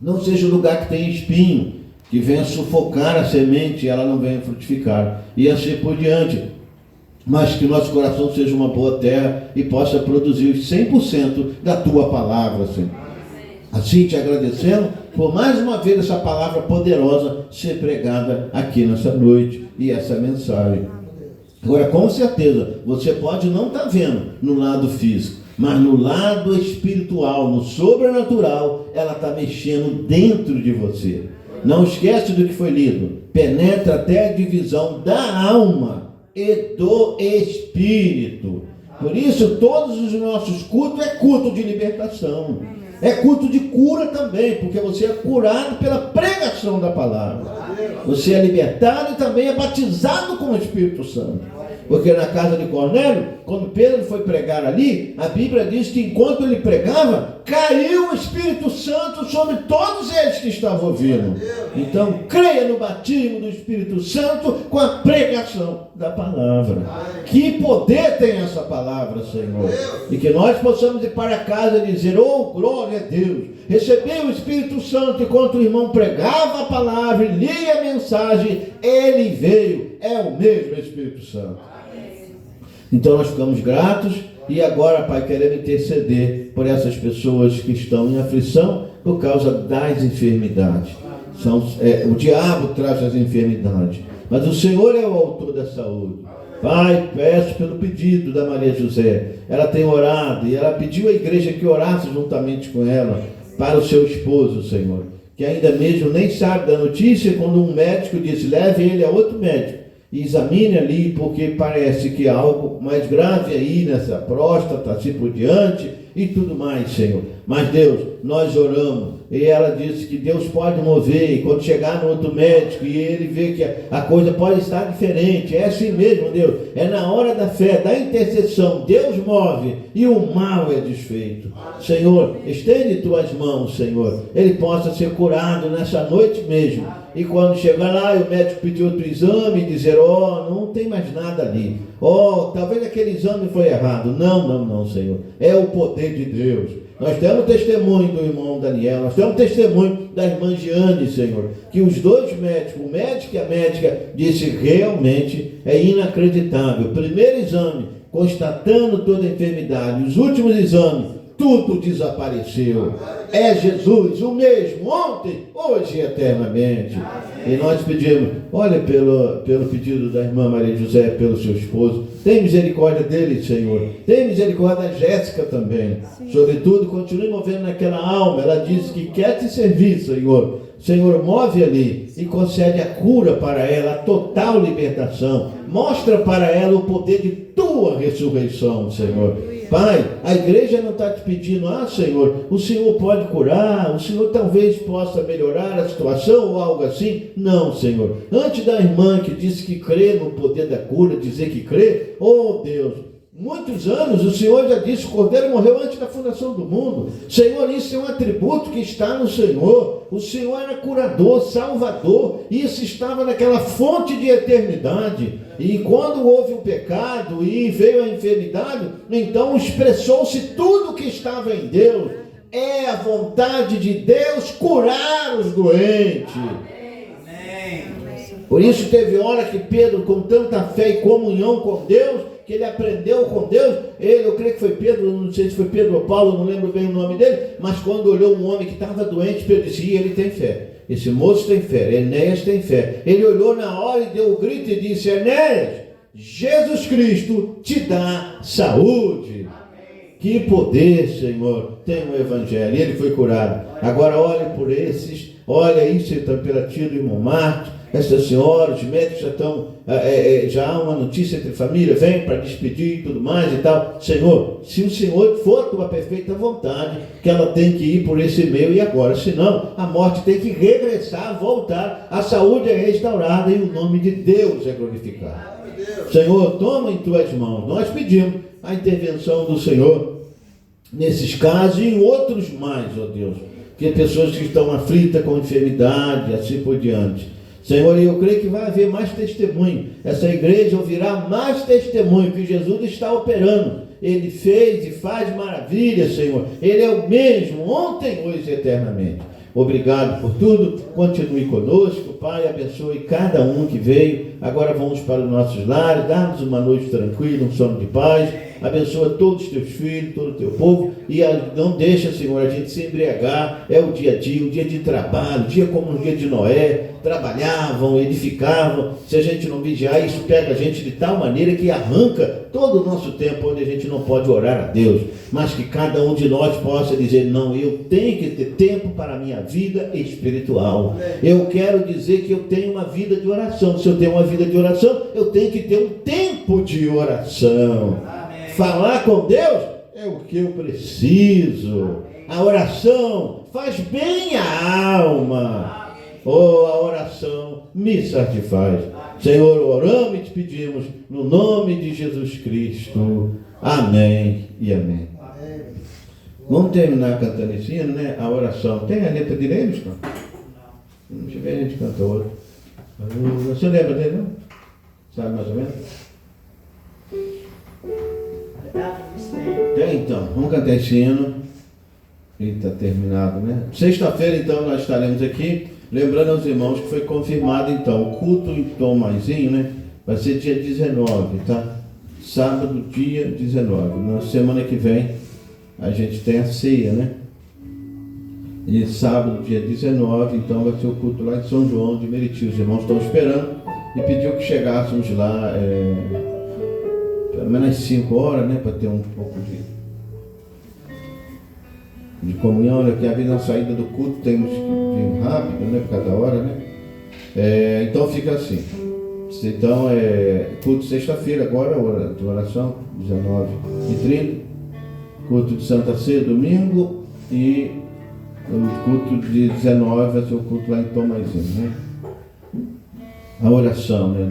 não seja um lugar que tem espinho, que venha sufocar a semente e ela não venha frutificar, e assim por diante. Mas que nosso coração seja uma boa terra e possa produzir os 100% da tua palavra, Senhor. Assim te agradecendo por mais uma vez essa palavra poderosa ser pregada aqui nessa noite e essa mensagem. Agora, com certeza, você pode não estar vendo no lado físico, mas no lado espiritual, no sobrenatural, ela está mexendo dentro de você. Não esquece do que foi lido. Penetra até a divisão da alma e do espírito. Por isso, todos os nossos cultos é culto de libertação. É culto de cura também, porque você é curado pela pregação da palavra. Você é libertado e também é batizado com o Espírito Santo. Porque na casa de Cornélio, quando Pedro foi pregar ali, a Bíblia diz que enquanto ele pregava, caiu o Espírito Santo sobre todos eles que estavam ouvindo. Então, creia no batismo do Espírito Santo com a pregação da palavra. Que poder tem essa palavra, Senhor? E que nós possamos ir para casa e dizer: oh, glória a Deus, recebi o Espírito Santo enquanto o irmão pregava a palavra e lia a mensagem, ele veio, é o mesmo Espírito Santo. Então nós ficamos gratos e agora, Pai, queremos interceder por essas pessoas que estão em aflição por causa das enfermidades. O diabo traz as enfermidades, mas o Senhor é o autor da saúde. Pai, peço pelo pedido da Maria José. Ela tem orado e ela pediu à igreja que orasse juntamente com ela para o seu esposo, Senhor, que ainda mesmo nem sabe da notícia, quando um médico diz: leve ele a outro médico e examine ali, porque parece que há algo mais grave aí nessa próstata, assim por diante e tudo mais, Senhor. Mas Deus, nós oramos e ela disse que Deus pode mover, e quando chegar no outro médico e ele vê que a coisa pode estar diferente, é assim mesmo, Deus, é na hora da fé, da intercessão, Deus move e o mal é desfeito. Senhor, estende tuas mãos, Senhor, ele possa ser curado nessa noite mesmo, e quando chegar lá e o médico pedir outro exame e dizer: oh, não tem mais nada ali, oh, talvez aquele exame foi errado. Não, Senhor, é o poder de Deus. Nós temos testemunho do irmão Daniel, nós temos testemunho da irmã Giane, Senhor, que os dois médicos, o médico e a médica, disse realmente é inacreditável. O primeiro exame, constatando toda a enfermidade, os últimos exames, tudo desapareceu. É Jesus o mesmo, ontem, hoje e eternamente. E nós pedimos, olha pelo pedido da irmã Maria José, pelo seu esposo, tem misericórdia dele, Senhor, tem misericórdia da Jéssica também. Sim. Sobretudo, continue movendo naquela alma. Ela disse que quer te servir, Senhor. Senhor, move ali e concede a cura para ela, a total libertação. Mostra para ela o poder de tua ressurreição, Senhor. Pai, a igreja não está te pedindo: ah, Senhor, o Senhor pode curar, o Senhor talvez possa melhorar a situação ou algo assim. Não, Senhor. Antes da irmã que disse que crê no poder da cura, dizer que crê, oh Deus, muitos anos o Senhor já disse: o Cordeiro morreu antes da fundação do mundo. Senhor, isso é um atributo que está no Senhor. O Senhor era curador, salvador. Isso estava naquela fonte de eternidade. E quando houve o pecado e veio a enfermidade, então expressou-se tudo que estava em Deus. É a vontade de Deus curar os doentes. Amém. Por isso teve hora que Pedro, com tanta fé e comunhão com Deus, que ele aprendeu com Deus, eu creio que foi Pedro, não sei se foi Pedro ou Paulo, não lembro bem o nome dele, mas quando olhou um homem que estava doente, Pedro disse: ele tem fé, esse moço tem fé, Enéas tem fé. Ele olhou na hora e deu um grito e disse: Enéas, Jesus Cristo te dá saúde. Que poder, Senhor, tem o Evangelho. E ele foi curado. Agora olhe por esses, olha isso pela tia do irmão Marcos, essa senhora, os médicos já estão, já há uma notícia entre família, vem para despedir e tudo mais e tal. Senhor, se o Senhor for tua perfeita vontade, que ela tem que ir por esse meio e agora, senão a morte tem que regressar, voltar, a saúde é restaurada e o nome de Deus é glorificado. Senhor, toma em tuas mãos. Nós pedimos a intervenção do Senhor nesses casos e em outros mais, ó Deus, que pessoas que estão aflitas com enfermidade, assim por diante. Senhor, eu creio que vai haver mais testemunho. Essa igreja ouvirá mais testemunho que Jesus está operando. Ele fez e faz maravilhas, Senhor. Ele é o mesmo, ontem, hoje e eternamente. Obrigado por tudo. Continue conosco, Pai. Abençoe cada um que veio. Agora vamos para os nossos lares. Dá-nos uma noite tranquila, um sono de paz. Abençoa todos os teus filhos, todo o teu povo. E não deixa, Senhor, a gente se embriagar. É o dia a dia, o dia de trabalho, dia como no dia de Noé. Trabalhavam, edificavam. Se a gente não vigiar, isso pega a gente de tal maneira que arranca todo o nosso tempo onde a gente não pode orar a Deus. Mas que cada um de nós possa dizer: não, eu tenho que ter tempo para a minha vida espiritual. Eu quero dizer que eu tenho uma vida de oração. Se eu tenho uma vida de oração, eu tenho que ter um tempo de oração. Falar com Deus é o que eu preciso. A oração faz bem à alma. Oh, a oração me satisfaz. Senhor, oramos e te pedimos no nome de Jesus Cristo. Amém e amém. Vamos terminar cantando esse hino, né? A oração. Tem a letra de Lemos, não? Não tiver, a gente canta outro. Você lembra dele, não? Sabe mais ou menos? Tem, então. Vamos cantar esse hino. E está terminado, né? Sexta-feira, então, nós estaremos aqui. Lembrando aos irmãos que foi confirmado, então, o culto em Tom Maisinho, né? Vai ser dia 19, tá? Sábado, dia 19. Na semana que vem, a gente tem a ceia, né? E sábado, dia 19, então, vai ser o culto lá em São João de Meriti. Os irmãos estão esperando e pediu que chegássemos lá pelo menos às 5 horas, né? Para ter um pouco de comunhão, né? Porque às vezes na saída do culto temos que vir rápido, né? Por causa da hora, né? Então fica assim. Então, culto sexta-feira agora, hora de oração, 19h30. Culto de Santa Ceia, domingo. E o culto de 19 vai ser o culto lá em Tomaizinho, né? A oração, né?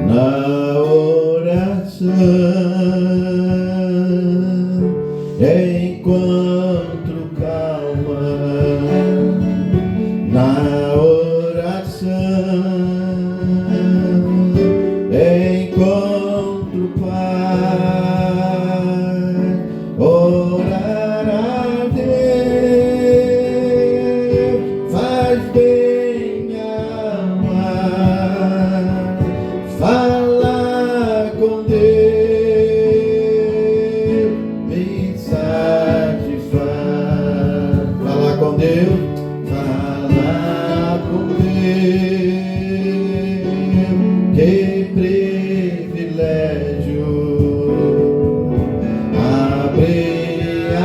Na oração encontro calma. Na oração encontro paz. Orar a Deus faz bem à alma. Falar com Deus me satisfaz. Falar com Deus. Falar com Deus, que privilégio. Abrir a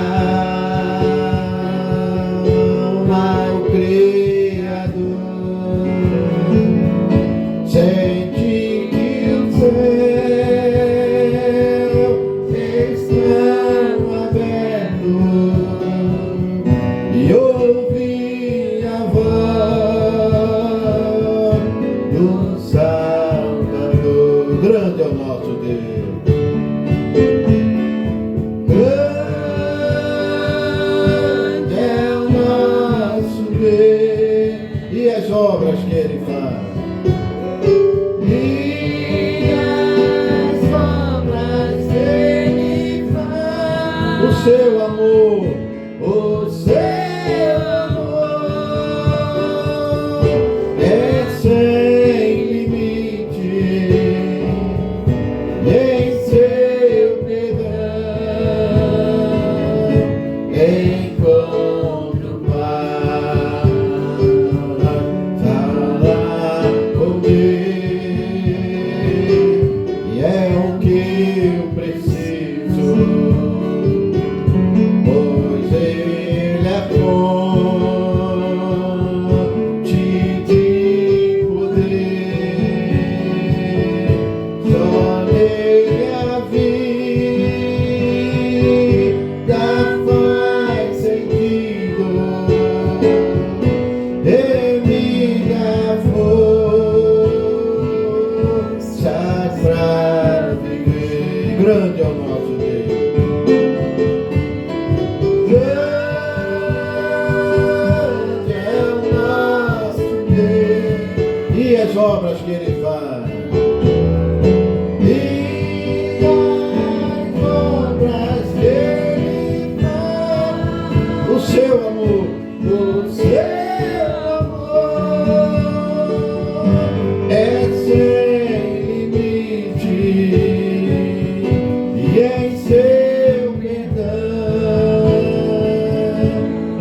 alma ao Criador. Sente que o céu está aberto e ouvir a voz do Salvador. Grande é o nosso Deus. Grande é o nosso Deus e as obras que Ele faz. E as obras que Ele faz. O seu amor, o seu amor é sem limite. E em seu perdão encontro paz. Falar com Deus e é o que eu preciso, pois Ele é fonte de poder. Só nele a vida faz sentido. Ele me dá força pra viver. Grande é o nosso Deus. Grande é o nosso Deus e as obras que Ele faz. E as obras que Ele faz. O seu amor, o seu amor é sem limite. E em seu perdão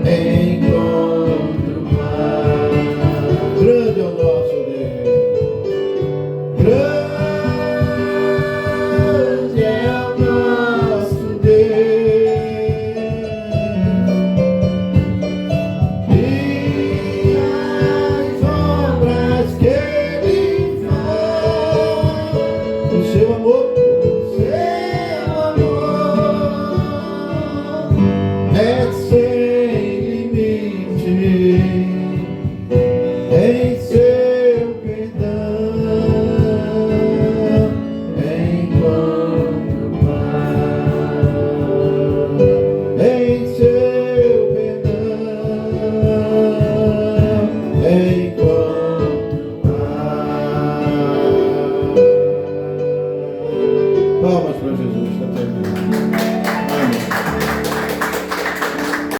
encontro paz. Grande é o nosso Deus. Grande é o nosso Deus. E as obras que Ele faz. O seu amor